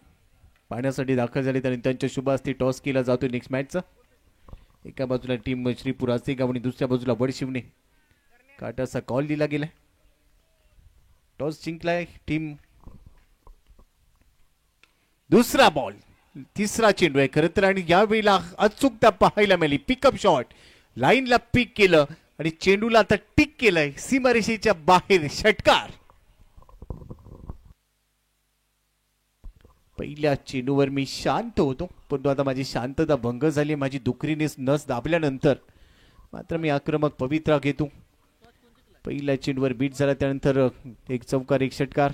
पाहण्यासाठी दाखल झाले आणि त्यांच्या शुभ हस्ते टॉस केला जातो नेक्स्ट मॅचचा। एका बाजूला टीम श्रीपुर आचेगाव आणि दुसऱ्या बाजूला वडशिवणे। काटाचा कॉल दिला गेलाय, टॉस जिंकलाय टीम। दुसरा बॉल, तिसरा चेंडू आहे खरं तर आणि यावेळेला अचूकता पाहायला मिळाली। पिकअप शॉट, लाईनला पिक केलं आणि चेंडूला आता टिक केलंय सीमारेषेच्या बाहेर, षटकार। पहिल्या चेंडूवर मी शांत होतो, पण आता माझी शांतता भंग झाली। माझी दुखरीने नस दाबल्यानंतर मात्र मी आक्रमक पवित्रा घेतो। पहिल्या चेंडूवर बीट झाला, त्यानंतर एक चौकार एक षटकार।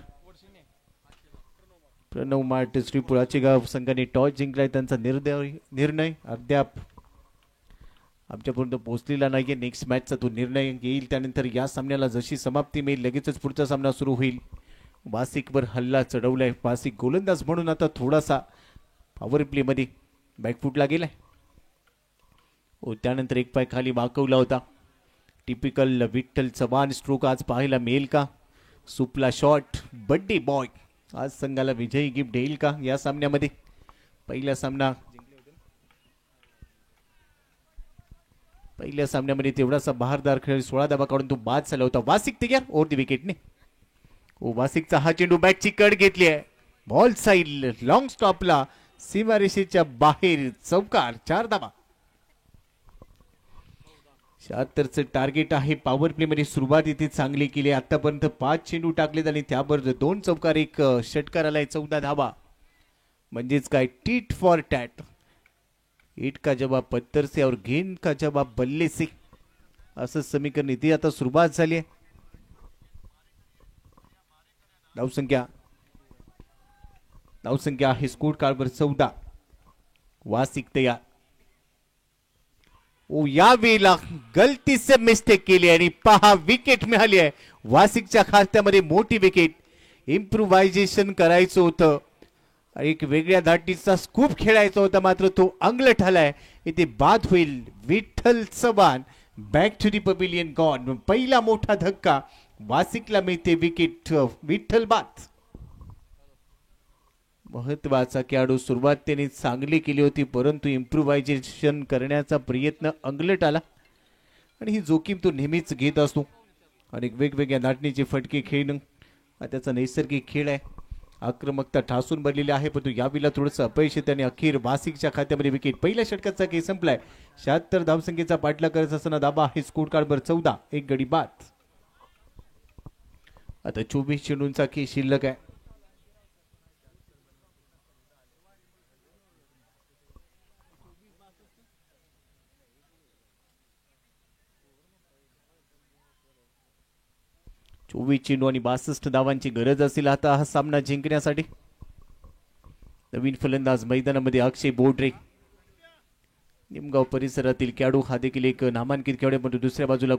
प्रणव माठ श्रीपुर आचेगाव संघाने टॉस जिंकलाय। त्यांचा निर्णय अद्याप आमच्यापर्यंत पोहोचलेला नाहीये। नेक्स्ट मॅचचा तो निर्णय येईल, त्यानंतर या सामन्याला जशी समाप्ती मिळेल लगेचच पुढचा सामना सुरू होईल। वासिकवर हल्ला चढवलाय, वासिक गोलंदाज म्हणून आता थोडासा पॉवर प्ले मध्ये बॅकफुटला गेलाय। त्यानंतर एक पाय खाली वाकवला होता। टिपिकल विठ्ठल चव्हाण स्ट्रोक आज पाहायला मिळेल का? सुपला शॉट, बड्डे बॉय आज संघाला विजयी गिफ्ट देईल का या सामन्यामध्ये? पहिल्या सामन्यामध्ये तेवढासा बहारदार खेळ 16 धावा काढून तो बाद झाला होता। वासिक तयार ओव्हर द विकेटने। वासिकचा हा चेंडू बॅटची कड घेतली आहे, बॉल साइड लॉंग स्टॉपला सीमारेषेच्या बाहेर, चौकार, 4 धावा। 76चं टार्गेट आहे। पॉवर प्ले मध्ये सुरुवात इथे चांगली केली, आतापर्यंत 5 चेंडू टाकलेत आणि त्याबरोबर 2 चौकार एक षटकार आलाय, 14 धावा। म्हणजेच काय टीट फॉर टॅट, ईट का जवाब पत्थर से और गेंद का जवाब बल्ले से, असं समीकरण इथे आता सुरुवात झाली आहे। धावसंख्या आहे स्कोर कार्डवर 14। वासिक तयार। या वेळेला गलती से मिस्टेक केली आणि पहा विकेट मिळाली आहे वासिकच्या खात्यामध्ये, मोठी विकेट। इम्प्रोव्हायझेशन करायचं होतं, एक वेगळ्या धाटीचा स्कूप खेळायचा होता, मात्र तो अंगलट आलाय, इथे बाद होईल। Vitthal Chavan back to the pavilion gone. पहिला मोठा धक्का वासिकला मिळते विकेट. विठ्ठल बात महत्वाचा खेळाडू. सुरुवात त्यांनी चांगली केली होती परंतु इम्प्रोव्हायझेशन करण्याचा प्रयत्न अंगलट आला आणि ही जोखीम तो नेहमीच घेत असतो. आणि वेगवेगळ्या नाटणीचे फटके खेळणं हा त्याचा नैसर्गिक खेळ आहे. आक्रमकता ठासून भरलेली आहे परंतु यावेळेला थोडंसं अपयश त्याने अखेर वासिकच्या खात्यामध्ये विकेट. पहिल्या षटकाचा खेळ संपलाय. 76 धावसंख्येचा पाठलाग करत असताना दाबा आहे स्कोर कार्डवर 14. एक गडी बाद. आता 24 चेंडूंचा खेळ शिल्लक आहे. चेंडू आणि 62 धावांची गरज असेल आता हा सामना जिंकण्यासाठी. नवीन फलंदाज मैदानामध्ये अक्षय बोडरे. निमगाव परिसरातील खेळाडू हा देखील एक नामांकित खेळाडू परंतु दुसऱ्या बाजूला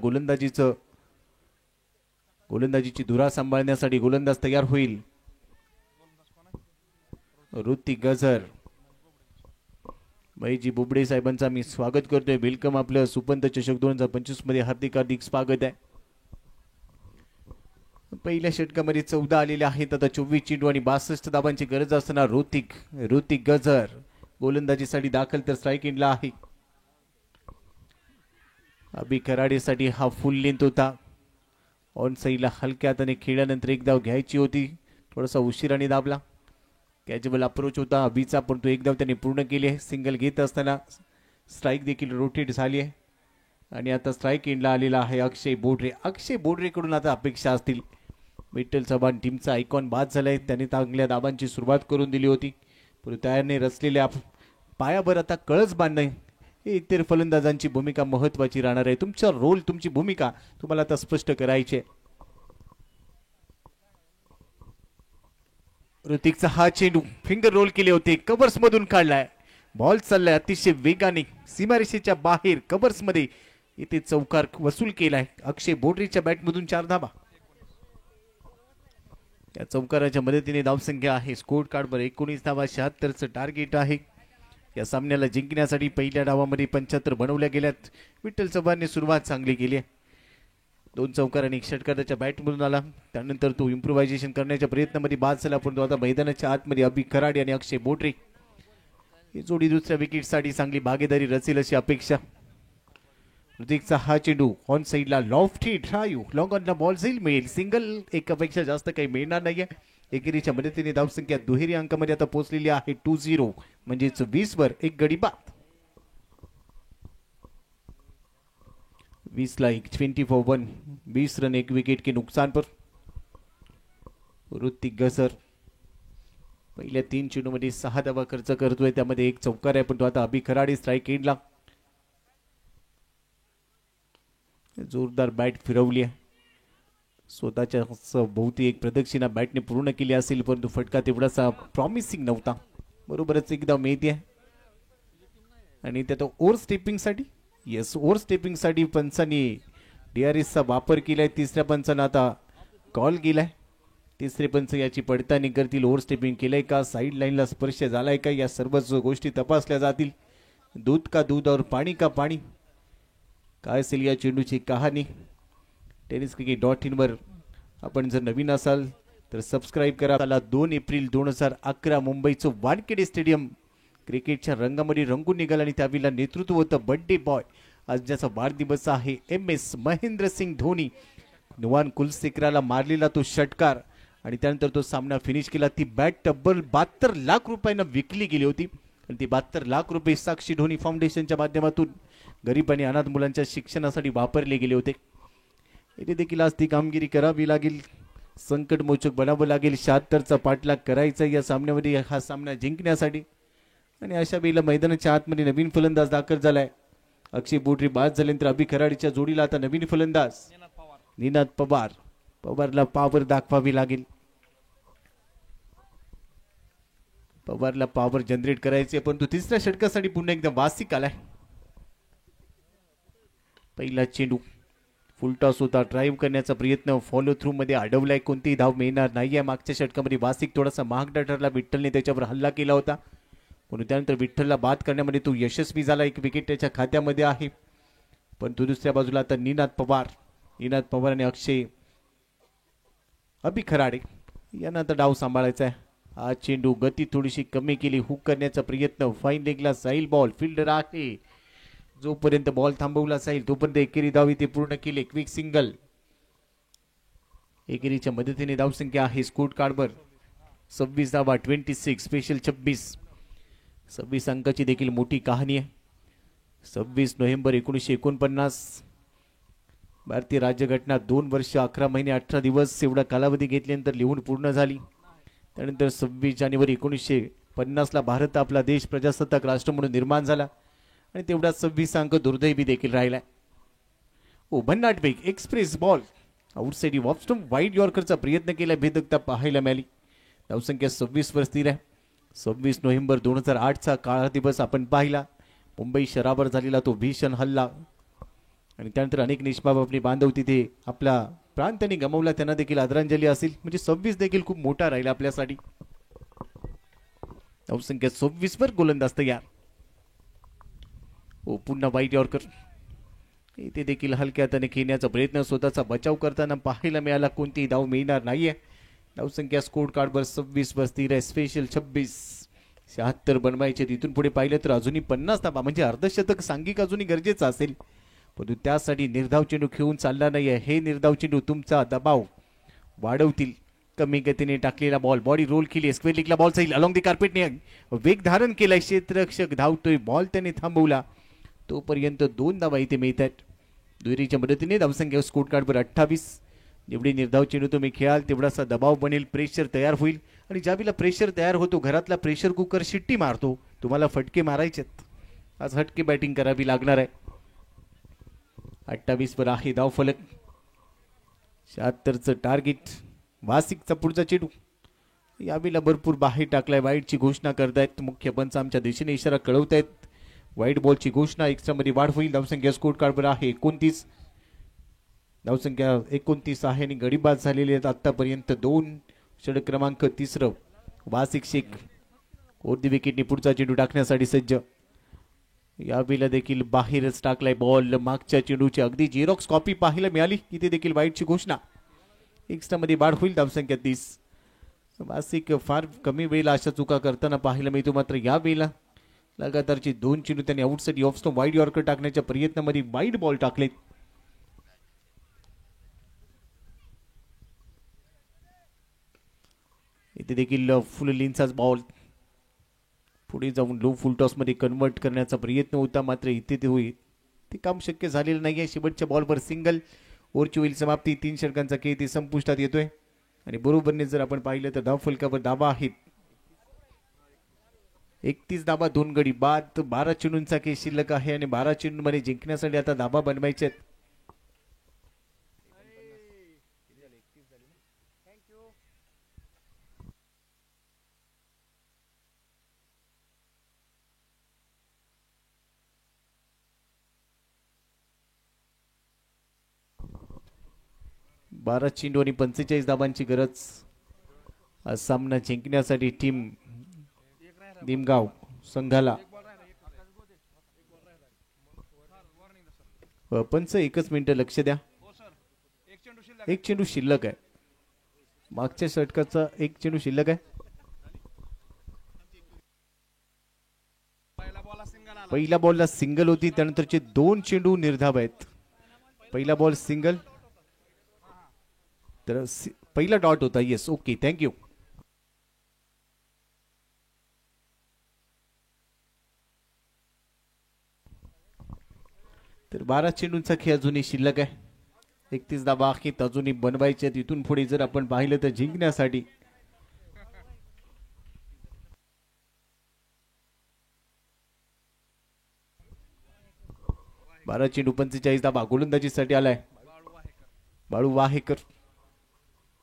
गोलंदाजीची धुरा सांभाळण्यासाठी गोलंदाज तयार होईल. ऋतिक गजर. भाईजी बुबडे साहेबांचा मी स्वागत करतोय. वेलकम. आपलं सुपंत चषक 2025 मध्ये हार्दिक हार्दिक स्वागत आहे. पहिल्या षटकामध्ये 14 आलेले आहेत. आता 24 चेंडू आणि 62 धावांची गरज असताना ऋतिक गजर गोलंदाजीसाठी दाखल तर स्ट्राईक एंडला आहे. अभि कराडेसाठी हा फुल लेंथ होता. ऑन साईडला हलक्या हाताने खेळल्यानंतर एक धाव घ्यायची होती. थोडासा उशिराने दाबला. कॅज्युअल अप्रोच होता अभिचा पण तो एक धाव त्याने पूर्ण केली आहे. सिंगल घेत असताना स्ट्राईक देखील रोटेट झाली आहे आणि आता स्ट्राईक एंडला आलेला आहे अक्षय बोडरेकडून आता अपेक्षा असतील. विठ्ठल चव्हाण टीमचा आयकॉन बाद झालाय. त्याने चांगल्या दाबांची सुरुवात करून दिली होती परंतु त्याने रचलेल्या पायावर आता कळस बांधणे हे इतर फलंदाजांची भूमिका महत्वाची राहणार आहे. तुमचा रोल तुमची भूमिका तुम्हाला आता स्पष्ट करायची आहे. ऋतिकचा हा चेंडू फिंगर रोल केले होते. कव्हर्स मधून काढलाय. बॉल चाललाय अतिशय वेगाने सीमारेषेच्या बाहेर कव्हर्स मध्ये. इथे चौकार वसूल केलाय. अक्षय बोडरेच्या बॅटमधून 4 धावा. या चौकाराच्या मदतीने धावसंख्या आहे स्कोर कार्डवर 19 धावा. 76चं टार्गेट आहे. या सामन्याला जिंकण्यासाठी पहिल्या डावामध्ये 75 बनवल्या गेल्यात. विठ्ठल चव्हाणने सुरुवात चांगली केली आहे. 2 चौकार आणि 1 षटकार त्याच्या बॅटमधून आला. त्यानंतर तो इम्प्रोव्हायझेशन करण्याच्या प्रयत्नामध्ये बाद झाला परंतु आता मैदानाच्या आतमध्ये अभि कराडे आणि अक्षय बोडरे ही जोडी दुसऱ्या विकेटसाठी चांगली भागीदारी रचेल अशी अपेक्षा. ऋतिकचा हा चेंडू ऑन साईडला लॉफ्टी ड्राईव्ह लॉंग ऑनला बॉल जाईल मिळेल. सिंगल एकापेक्षा जास्त काही मिळणार नाहीये. एकेरीच्या मदतीने धावसंख्या दुहेरी अंकामध्ये आता पोहोचलेली आहे 20 म्हणजेच 20 वर एक गडी बाद. 20 ला 24 for 1. 20 रन 1 विकेट के नुकसान पर. ऋतिक गजर पहिल्या 3 चेंडूमध्ये 6 धावा खर्च करतोय. त्यामध्ये 1 चौकार आहे पण तो आता अभि खराडे स्ट्राईक एंडला. जोरदार बॅट फिरवली आहे. स्वतःच्या भोवती एक प्रदक्षिणा बॅटने पूर्ण केली असेल परंतु फटका तेवढासा प्रॉमिसिंग नव्हता. बरोबरच एक धाव मिळते आणि त्यात ओव्हर स्टेपिंग साठी पंचांनी DRSचा वापर केलाय. तिसऱ्या पंचानं आता कॉल केलाय. तिसरे पंच याची पडताळणी करतील. ओव्हर स्टेपिंग केलंय का साईड लाईनला स्पर्श झालाय का या सर्वच गोष्टी तपासल्या जातील. दूध का दूध और पाणी का पाणी काय असेल या चेंडूची कहाणी. tenniscricket.in वर आपण जर नवीन असाल तर सबस्क्राईब करा. 2 एप्रिल 2011 मुंबईचं वानखेडे स्टेडियम क्रिकेटच्या रंगामध्ये रंगून निघाल आणि त्यावेळेला नेतृत्व होतं बर्थडे बॉय. आज ज्याचा वाढदिवस आहे MS महेंद्रसिंग धोनी. नुवान कुलशेखरला मारलेला तो षटकार आणि त्यानंतर तो सामना फिनिश केला. ती बॅट तब्बल 72 लाख रुपयांना विकली गेली होती आणि ती 72 लाख रुपये साक्षी धोनी फाउंडेशनच्या माध्यमातून गरीब आणि अनाथ मुलांच्या शिक्षणासाठी वापरले गेले होते. इथे देखील आज ती कामगिरी करावी लागेल. संकटमोचक बनावं लागेल. 76चा पाठलाग करायचा या सामन्यामध्ये हा सामना जिंकण्यासाठी. आणि अशा वेळेला मैदानाच्या आतमध्ये नवीन फलंदाज दाखल झालाय. अक्षय बोडरे बाद झाल्यानंतर अभि खराडेच्या जोडीला आता नवीन फलंदाज निनाद पवारला पॉवर दाखवावी लागेल. पवारला पॉवर जनरेट करायचे परंतु तिसऱ्या षटकासाठी पुन्हा एकदा वासिक आलाय. पहिला चेंडू फुलटॉस होता. ड्राईव्ह करण्याचा प्रयत्न फॉलो थ्रू मध्ये अडवलाय. कोणतीही धाव मिळणार नाहीये. मागच्या षटकामध्ये वासिक थोडासा महागडा ठरला. विठ्ठलने त्याच्यावर हल्ला केला होता म्हणून त्यानंतर विठ्ठलला बाद करण्यामध्ये तो यशस्वी झाला. 1 विकेट त्याच्या खात्यामध्ये आहे. पण तो दुसऱ्या बाजूला आता निनाद पवार आणि अक्षय अभि खराडे यांना आता डाव सांभाळायचा आहे. हा चेंडू गती थोडीशी कमी केली, हुक करण्याचा प्रयत्न, फाईन लेगला साईल बॉल, फिल्डर आहे जोपर्यंत बॉल थांबवला जाईल तोपर्यंत एकेरी धाव ते पूर्ण केले. क्विक सिंगल, एकेरीच्या मदतीने धावसंख्या आहे स्कोर कार्डवर 26 धावा 26 स्पेशल 26 अंकाची देखील मोठी कहाणी आहे. 26 नोव्हेंबर 1949 भारतीय राज्यघटना 2 वर्ष 11 महिने 18 दिवस एवढा कालावधी घेतल्यानंतर लिहून पूर्ण झाली. त्यानंतर 26 जानेवारी 1950 भारत आपला देश प्रजासत्ताक राष्ट्र म्हणून निर्माण झाला आणि तेवढा 26 अंक दुर्दैवी देखील राहिलाय. भन्नाट वेग, express ball, outside off stump, wide यॉर्करचा प्रयत्न केला, भेदकता पाहायला मिळाली. धावसंख्या 26 वर स्थिर आहे. 26 नोव्हेंबर 2008चा काळा दिवस आपण पाहिला. मुंबई शहरावर झालेला तो भीषण हल्ला आणि त्यानंतर अनेक निष्पाप आपले बांधव तिथे आपला प्राण त्यांनी गमावला, त्यांना देखील आदरांजली असेल. म्हणजे 26 देखील खूप मोठा राहिला आपल्यासाठी. धावसंख्या 26 वर गोलंदाज तयार. पुन्हा वाईट यॉर्कर, इथे देखील हलक्या हाताने खेळण्याचा प्रयत्न, स्वतःचा बचाव करताना पाहायला मिळाला. कोणतीही धाव मिळणार नाहीये. धावसंख्या स्कोर कार्डवर 26 वर स्थिर आहे. स्पेशल 26 76 बनवायचे. तिथून पुढे पाहिलं तर अजूनही 50 धावा, म्हणजे अर्धशतक सांघिक अजूनही गरजेचं असेल, परंतु त्यासाठी निर्धाव चेंडू खेळून चालला नाहीये. हे निर्धाव चेंडू तुमचा दबाव वाढवतील. कमी गतीने टाकलेला बॉल, बॉडी रोल केली, स्क्वेअर लेगला बॉल जाईल, अलॉंग द कार्पेटने वेग धारण केलाय. क्षेत्ररक्षक धावतोय, बॉल त्याने थांबवला. तोपर्यंत 2 धावा इथे मिळत आहेत. दुहेरीच्या मदतीने धावसंख्या स्कोर कार्डवर 28. जेवढी निर्धाव चेंडू तुम्ही खेळाल तेवढासा दबाव बनेल, प्रेशर तयार होईल आणि ज्यावेळेला प्रेशर तयार होतो, घरातला प्रेशर कुकर शिट्टी मारतो, तुम्हाला फटके मारायचेत. आज हटके बॅटिंग करावी लागणार आहे. 28 वर आहे धाव फलक. 76चं टार्गेट. वासिकचा पुढचा चेंडू यावेळेला भरपूर बाहेर टाकलाय. वाईडची घोषणा करतायत मुख्य पंच, आमच्या दिशेने इशारा कळवतायत. वाईट बॉलची घोषणा, एक्स्ट्रा मध्ये वाढ होईल. धावसंख्या स्कोर कार्डवर आहे 29. धावसंख्या 29 आहे आणि गडीबाद झालेले आहेत आतापर्यंत 2. षटक क्रमांक 3. वासिक शेख ओरदी विकेटने पुढचा चेंडू टाकण्यासाठी सज्ज. यावेळेला देखील बाहेरच टाकलाय बॉल. मागच्या चेंडूची अगदी झेरॉक्स कॉपी पाहायला मिळाली. इथे देखील वाईटची घोषणा. एक्स्ट्रा मध्ये वाढ होईल. धावसंख्या 30. वासिक फार कमी वेळेला अशा चुका करताना पाहायला मिळतो, मात्र या वेळेला लगातारची 2 चेंडू त्यांनी outside off stump wide yorker टाकण्याच्या प्रयत्नामध्ये वाईड बॉल टाकलेत. इथे देखील फुल लिंचाच बॉल पुढे जाऊन लो फुल टॉस मध्ये कन्वर्ट करण्याचा प्रयत्न होता, मात्र इथे ते होईल ते काम शक्य झालेलं नाहीये. शेवटच्या बॉलवर सिंगल. ओव्हरची होईल समाप्ती. 3 षटकांचा खेळ ते संपुष्टात येतोय आणि बरोबरने जर आपण पाहिलं तर धाव फलकावर धावा आहेत 31 धावा 2 गडी बाद. 12 चेंडूंचा खेळ शिल्लक आहे आणि 12 चेंडूंमध्ये जिंकण्यासाठी आता धावा बनवायचे आहेत. बारा चेंडू आणि 45 धावांची गरज आज सामना जिंकण्यासाठी टीम निमगाव संघाला. पंच 1 मिनिट लक्ष द्या. एक चेंडू शिल्लक आहे. मागच्या षटकाचा 1 चेंडू शिल्लक आहे. पहिल्या बॉलला सिंगल होती, त्यानंतरचे 2 चेंडू निर्धाव आहेत. पहिला बॉल सिंगल, तर पहिला डॉट होता. Yes, okay, thank you. तर 12 चेंडूंचा खेळ अजूनही शिल्लक आहे. 31 धावा आहेत अजूनही बनवायचे. तिथून पुढे जर आपण पाहिलं तर जिंकण्यासाठी बारा चेंडू 45 धावा. गोलंदाजीसाठी आलाय बाळू वाहेकर.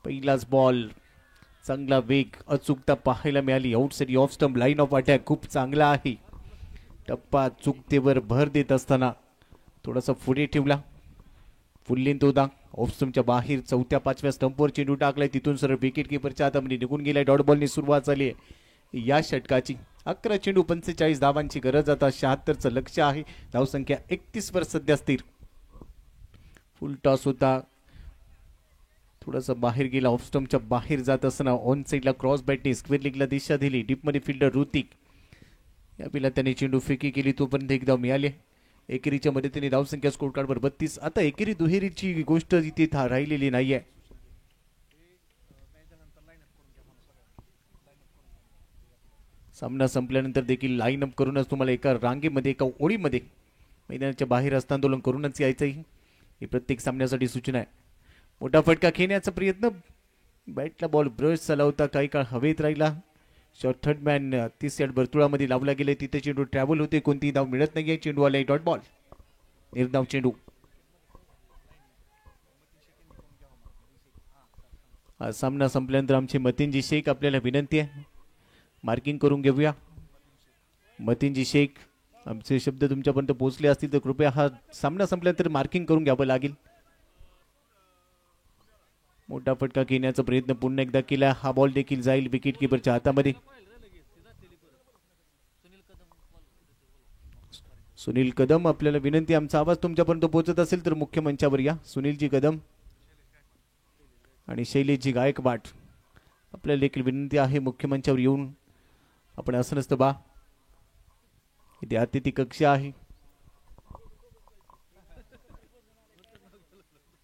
पहिलाच बॉल, चांगला वेग, अचूकता पाहायला मिळाली. Outside off stump, line of attack खूप चांगला आहे. टप्पा चुकतेवर भर देत असताना थोडासा पुढे ठेवला. फुल लेंथ होता. ऑफ स्टंपच्या बाहेर 4-5व्या स्टंपवर चेंडू टाकलाय. तिथून सरळ विकेट किपरच्या हातामध्ये निघून गेलाय. डॉट बॉलने सुरुवात झाली आहे या षटकाची. 11 चेंडू 45 धावांची गरज. आता 76चं लक्ष आहे. धावसंख्या 31 वर सध्या स्थिर. फुल टॉस होता. थोडासा बाहेर गेला, ऑफ स्टंपच्या बाहेर जात असताना ऑन साईडला क्रॉस बॅटने स्क्वेअर लेगला दिशा दिली. डीपमध्ये फिल्डर ऋतिक, या पिला त्याने चेंडू फेकी केली, तोपर्यंत एक धाव मिळाली. एकेरीच्या मदतीने धावसंख्या स्कोर कार्डवर 32. आता एकेरी दुहेरीची गोष्ट इथे राहिलेली नाहीये. सामना संपल्यानंतर देखील लाईन अप करूनच तुम्हाला एका रांगेमध्ये एका ओळीमध्ये मैदानाच्या बाहेर हस्तांदोलन करूनच यायचं ही प्रत्येक सामन्यासाठी सूचना आहे. मोठा फटका खेळण्याचा प्रयत्न, बॅटला बॉल ब्रश चालवता काही काळ हवेत राहिला. शॉर्ट थर्ड मॅन 30 यार्ड वर्तुळामध्ये लावला गेले, तिथे चेंडू ट्रॅव्हल होते, कोणतीही धाव मिळत नाहीये. चेंडू आलाय डॉट बॉल, निर्धाव चेंडू. हा सामना संपल्यानंतर आमचे मतीनजी शेख आपल्याला विनंती आहे मार्किंग करून घेऊया. मतीनजी शेख, आमचे शब्द तुमच्यापर्यंत पोहोचले असतील तर कृपया हा सामना संपल्यानंतर मार्किंग करून घ्यावं लागेल. मोठा फटका घेण्याचा प्रयत्न पुन्हा एकदा केला. हा बॉल देखील जाईल विकेट किपरच्या हातामध्ये. सुनील कदम, आपल्याला विनंती, आमचा आवाज तुमच्यापर्यंत पोहोचत असेल तर मुख्य मंचावर या. सुनीलजी कदम आणि शैलेशजी गायकवाड, आपल्याला देखील विनंती आहे मुख्य मंचावर येऊन आपण असं नसतं बा. इथे अतिथी कक्ष आहे.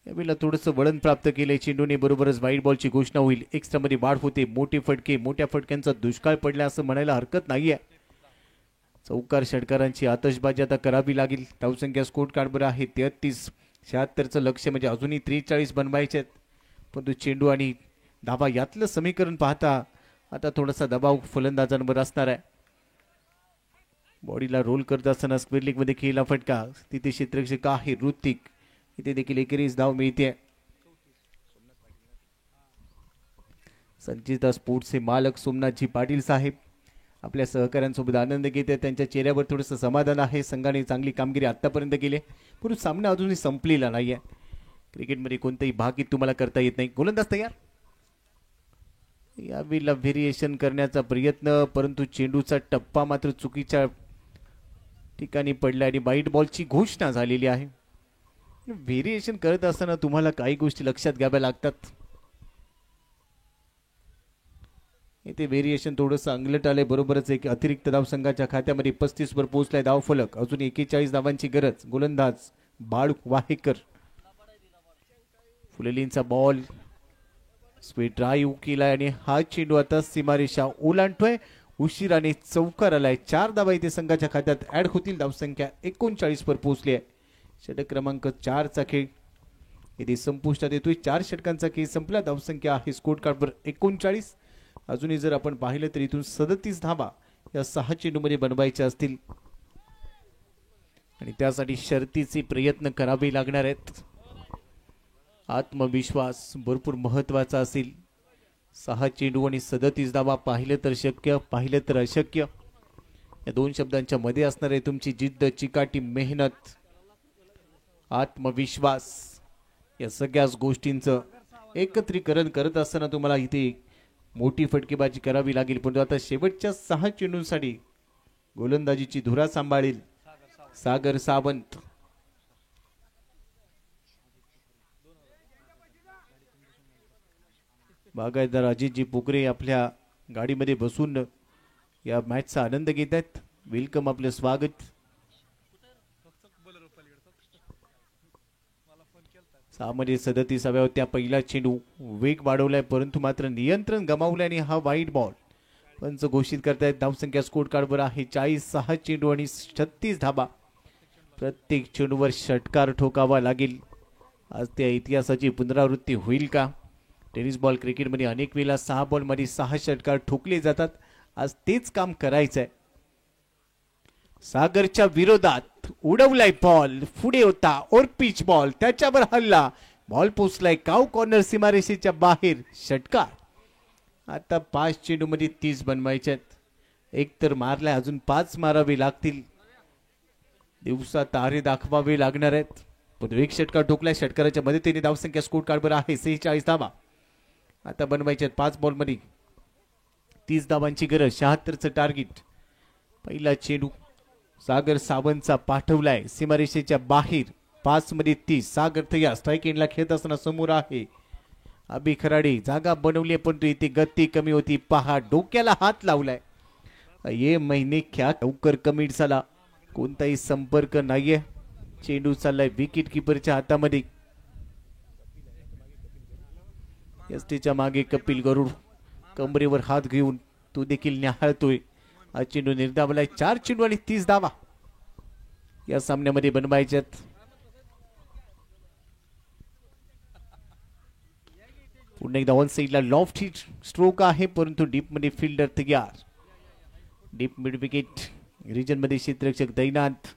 यावेळेला थोडंसं वळण प्राप्त केलंय चेंडूने, बरोबरच वाईट बॉलची घोषणा होईल. एक्स्ट्रा मध्ये वाढ होते. मोठे फटके, मोठ्या फटक्यांचा दुष्काळ पडला असं म्हणायला हरकत नाहीये. चौकार षटकारांची आतषबाजी आता करावी लागेल. धावसंख्या स्कोर कार्डवर आहे 33. 76चं लक्ष म्हणजे अजूनही 43 बनवायचे आहेत, पण तो चेंडू आणि धाबा यातलं समीकरण पाहता आता थोडासा दबाव फलंदाजांवर असणार आहे. बॉडीला रोल करत असताना स्क्वेअर लेग मध्ये खेळला फटका, तिथे क्षेत्ररक्षक आहे ऋतिक, इथे देखील एकेरीच धाव मिळते. संचिता स्पोर्ट्सचे मालक सोमनाथजी पाटील साहेब आपल्या सहकाऱ्यांसोबत आनंद घेत आहेत. त्यांच्या चेहऱ्यावर थोडंसं समाधान आहे. संघाने चांगली कामगिरी आतापर्यंत केली, परंतु सामना अजूनही संपलेला नाहीये. क्रिकेटमध्ये कोणताही भागीत तुम्हाला करता येत नाही. गोलंदाज तयार. यावेळेला व्हेरिएशन करण्याचा प्रयत्न, परंतु चेंडूचा टप्पा मात्र चुकीच्या ठिकाणी पडला आणि वाईट बॉलची घोषणा झालेली आहे. व्हेरिएशन करत असताना तुम्हाला काही गोष्टी लक्षात घ्याव्या लागतात. इथे व्हेरिएशन थोडंसं अंगलट आलंय, बरोबरच एक अतिरिक्त धाव संघाच्या खात्यामध्ये 35 वर पोहोचलाय धाव फलक. अजून 41 धावांची गरज. गोलंदाज बाळ वाहेकर. फुलेलींचा बॉल स्वीट ड्राईव्ह केलाय आणि हा चेंडू आता सीमारेषा ओलांडतोय. उशिराने चौकार आलाय. 4 धावा इथे संघाच्या खात्यात ऍड होतील. धावसंख्या 39 वर पोहोचली आहे. षटक क्रमांक 4 चा खेळ इथे संपुष्टात येतोय. 4 षटकांचा खेळ संपला. धावसंख्या आहे स्कोर कार्डवर 39. अजूनही जर आपण पाहिलं तर इथून 37 धावा या 6 चेंडूमध्ये बनवायच्या असतील आणि त्यासाठी शर्तीचे प्रयत्न करावे लागणार आहेत. आत्मविश्वास भरपूर महत्वाचा असेल. 6 चेंडू आणि 37 धावा, पाहिलं तर शक्य, पाहिलं तर अशक्य, या 2 शब्दांच्या मध्ये असणार आहे तुमची जिद्द, चिकाटी, मेहनत, आत्मविश्वास. या सगळ्याच गोष्टींचं एकत्रीकरण करत असताना तुम्हाला इथे मोठी फटकेबाजी करावी लागेल. पण आता शेवटच्या 6 चेंडूंसाठी गोलंदाजीची धुरा सांभाळेल सागर सावंत. बागायतदार अजितजी पोकरे आपल्या गाडीमध्ये बसून या मॅचचा आनंद घेत आहेत. वेलकम, आपलं स्वागत. सामध्ये 37व्या होत्या. पहिला चेंडू वेग वाढवलाय, परंतु मात्र नियंत्रण गमावलंय आणि हा वाईट बॉल पंच घोषित करतायत. धावसंख्या स्कोर कार्डवर आहे 40. 6 चेंडू आणि 36 धाबा. प्रत्येक चेंडूवर षटकार ठोकावा लागेल. आज त्या इतिहासाची पुनरावृत्ती होईल का? टेनिस बॉल क्रिकेटमध्ये अनेक वेळा 6 बॉलमध्ये 6 षटकार ठोकले जातात. आज तेच काम करायचंय. सागरच्या विरोधात उडवलाय बॉल, पुढे होता और पिच बॉल, त्याच्यावर हल्ला, बॉल पोचलाय काव कॉर्नर सीमारेषेच्या बाहेर. षटकार. आता 5 चेंडू मध्ये 30 बनवायचे आहेत. एक तर मारलाय, अजून 5 मारावे लागतील. दिवसा तारे दाखवावे लागणार आहेत. पण एक षटकार ठोकलाय. षटकाराच्या मदतीने धावसंख्या स्कोर कार्डवर आहे 46 धावा. आता बनवायचे 5 बॉल मध्ये 30 धावांची गरज. 76चं टार्गेट. पहिला चेंडू सागर सावंतचा पाठवलाय सीमारेषेच्या बाहेर. 5 मध्ये 30. सागर तयार. स्ट्राईक एंडला खेळत असताना समोर आहे अभि खराडे जागा बनवली परंतु इथे गती कमी होती. पहा डोक्याला हात लावलाय. ये महिने क्या लवकर कमी झाला. कोणताही संपर्क नाहीये. चेंडू चाललाय विकेट किपरच्या हातामध्ये. एसटीच्या मागे कपिल गरुड कमरेवर हात घेऊन तो देखील न्याहाळतोय. हा चेंडू निर्धावलाय. 4 चेंडू आणि 30 धावा या सामन्यामध्ये बनवायच्यात. पुन्हा एकदा ऑन साइडला लॉफ्ट हिट स्ट्रोक आहे परंतु डीप मध्ये फिल्डर तयार. डीप मिड विकेट रिजन मध्ये क्षेत्ररक्षक दैनाथ.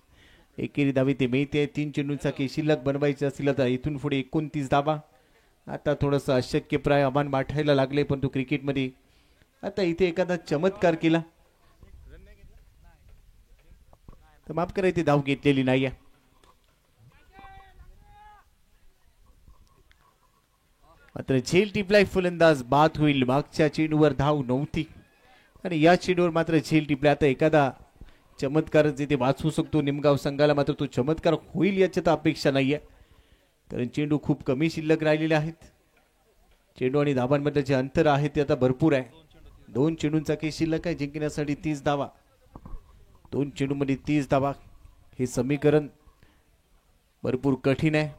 एकेरी धावे ते मिळते. 3 चेंडूंचा के शिल्लक बनवायचे असतील तर इथून पुढे 29 धावा. आता थोडंसं अशक्यप्राय आव्हान वाटायला लागले परंतु क्रिकेटमध्ये आता इथे एखादा चमत्कार केला तर माफ करा इथे धाव घेतलेली नाहीये. मात्र झेल टिपलाय फलंदाज बाद होईल. मागच्या चेंडूवर धाव नव्हती आणि या चेंडूवर मात्र झेल टिपला. आता एखादा चमत्कार जिथे वाचवू शकतो निमगाव संघाला मात्र तो चमत्कार होईल याची तर अपेक्षा नाहीये कारण चेंडू खूप कमी शिल्लक राहिलेले आहेत. चेंडू आणि धाबांमध्ये जे अंतर आहे ते आता भरपूर आहे. 2 चेंडूंचा काही शिल्लक आहे. जिंकण्यासाठी 30 धावा. 2 चेंडूमध्ये 30 धावा हे समीकरण भरपूर कठीण आहे.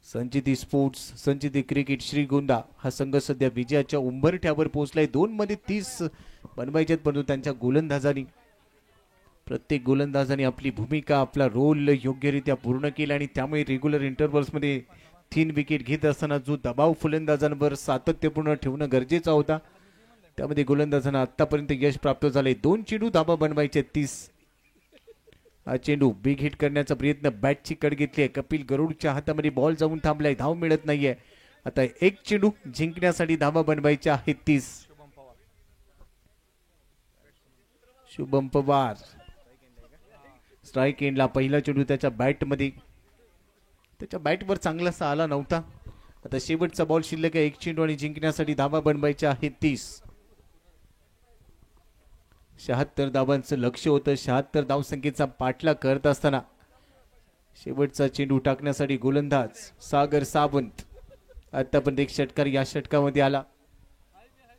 संचिती स्पोर्ट्स संचिती क्रिकेट श्रीगोंदा हा संघ सध्या विजयाच्या उंबरठ्यावर पोहोचलाय. 2 मध्ये 30 बनवायचे परंतु त्यांच्या गोलंदाजांनी प्रत्येक गोलंदाजाने आपली भूमिका आपला रोल योग्यरित्या पूर्ण केला आणि त्यामुळे रेग्युलर इंटरव्हल्स मध्ये 3 विकेट घेत असताना जो दबाव फलंदाजांवर सातत्यपूर्ण ठेवणं गरजेचा होता त्यामध्ये गोलंदाजांना आतापर्यंत यश प्राप्त झाले. 2 चेंडू धाबा बनवायचे 30. हा चेंडू बिग हिट करण्याचा प्रयत्न बॅटची कड घेतली आहे. कपिल गरुडच्या हातामध्ये बॉल जाऊन थांबलाय. धाव मिळत नाहीये. आता 1 चेंडू जिंकण्यासाठी धावा बनवायच्या आहेत 30. शुभम पवार स्ट्राइक एंडला. पहिला चेंडू त्याच्या बॅटवर चांगलासा आला नव्हता. आता शेवटचा बॉल शिल्लक आहे. 1 चेंडू आणि जिंकण्यासाठी धावा बनवायच्या आहेत 30. 76 धावांचं लक्ष होतं. 76 धावसंख्येचा पाठलाग करत असताना शेवटचा चेंडू टाकण्यासाठी गोलंदाज सागर सावंत. आतापर्यंत 1 षटकार या षटकामध्ये आला.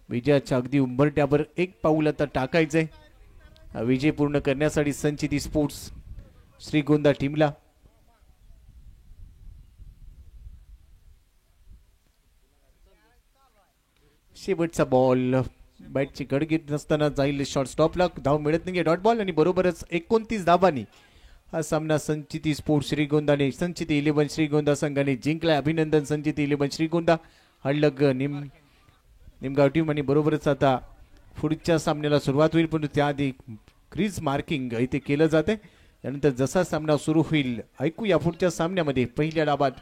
विजयाच्या अगदी उंबरट्यावर 1 पाऊल आता टाकायचंय. विजय पूर्ण करण्यासाठी संचिती स्पोर्ट्स श्रीगोंदा टीमला शेवटचा बॉल बॅटची गड घेत नसताना जाईल शॉर्ट स्टॉपला. धाव मिळत नाही. डॉट बॉल आणि बरोबरच 29 धावांनी हा सामना संचिती स्पोर्ट्स श्रीगोंदाने संचिती 11 श्रीगोंदा संघाने जिंकला. अभिनंदन संचिती 11 श्रीगोंदा. हळलग निमगाव टीम आणि बरोबरच आता पुढच्या सामन्याला सुरुवात होईल परंतु त्याआधी क्रीज मार्किंग इथे केलं जाते. त्यानंतर जसा सामना सुरू होईल ऐकूया पुढच्या सामन्यामध्ये. पहिल्या डावात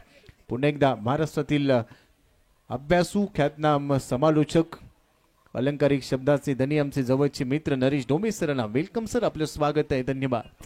पुन्हा एकदा महाराष्ट्रातील अभ्यासू ख्यातनाम समालोचक अलंकारिक शब्दाचे धनी आमचे जवळचे मित्र नरेश डोमे सरांना वेलकम सर. आपलं स्वागत आहे. धन्यवाद.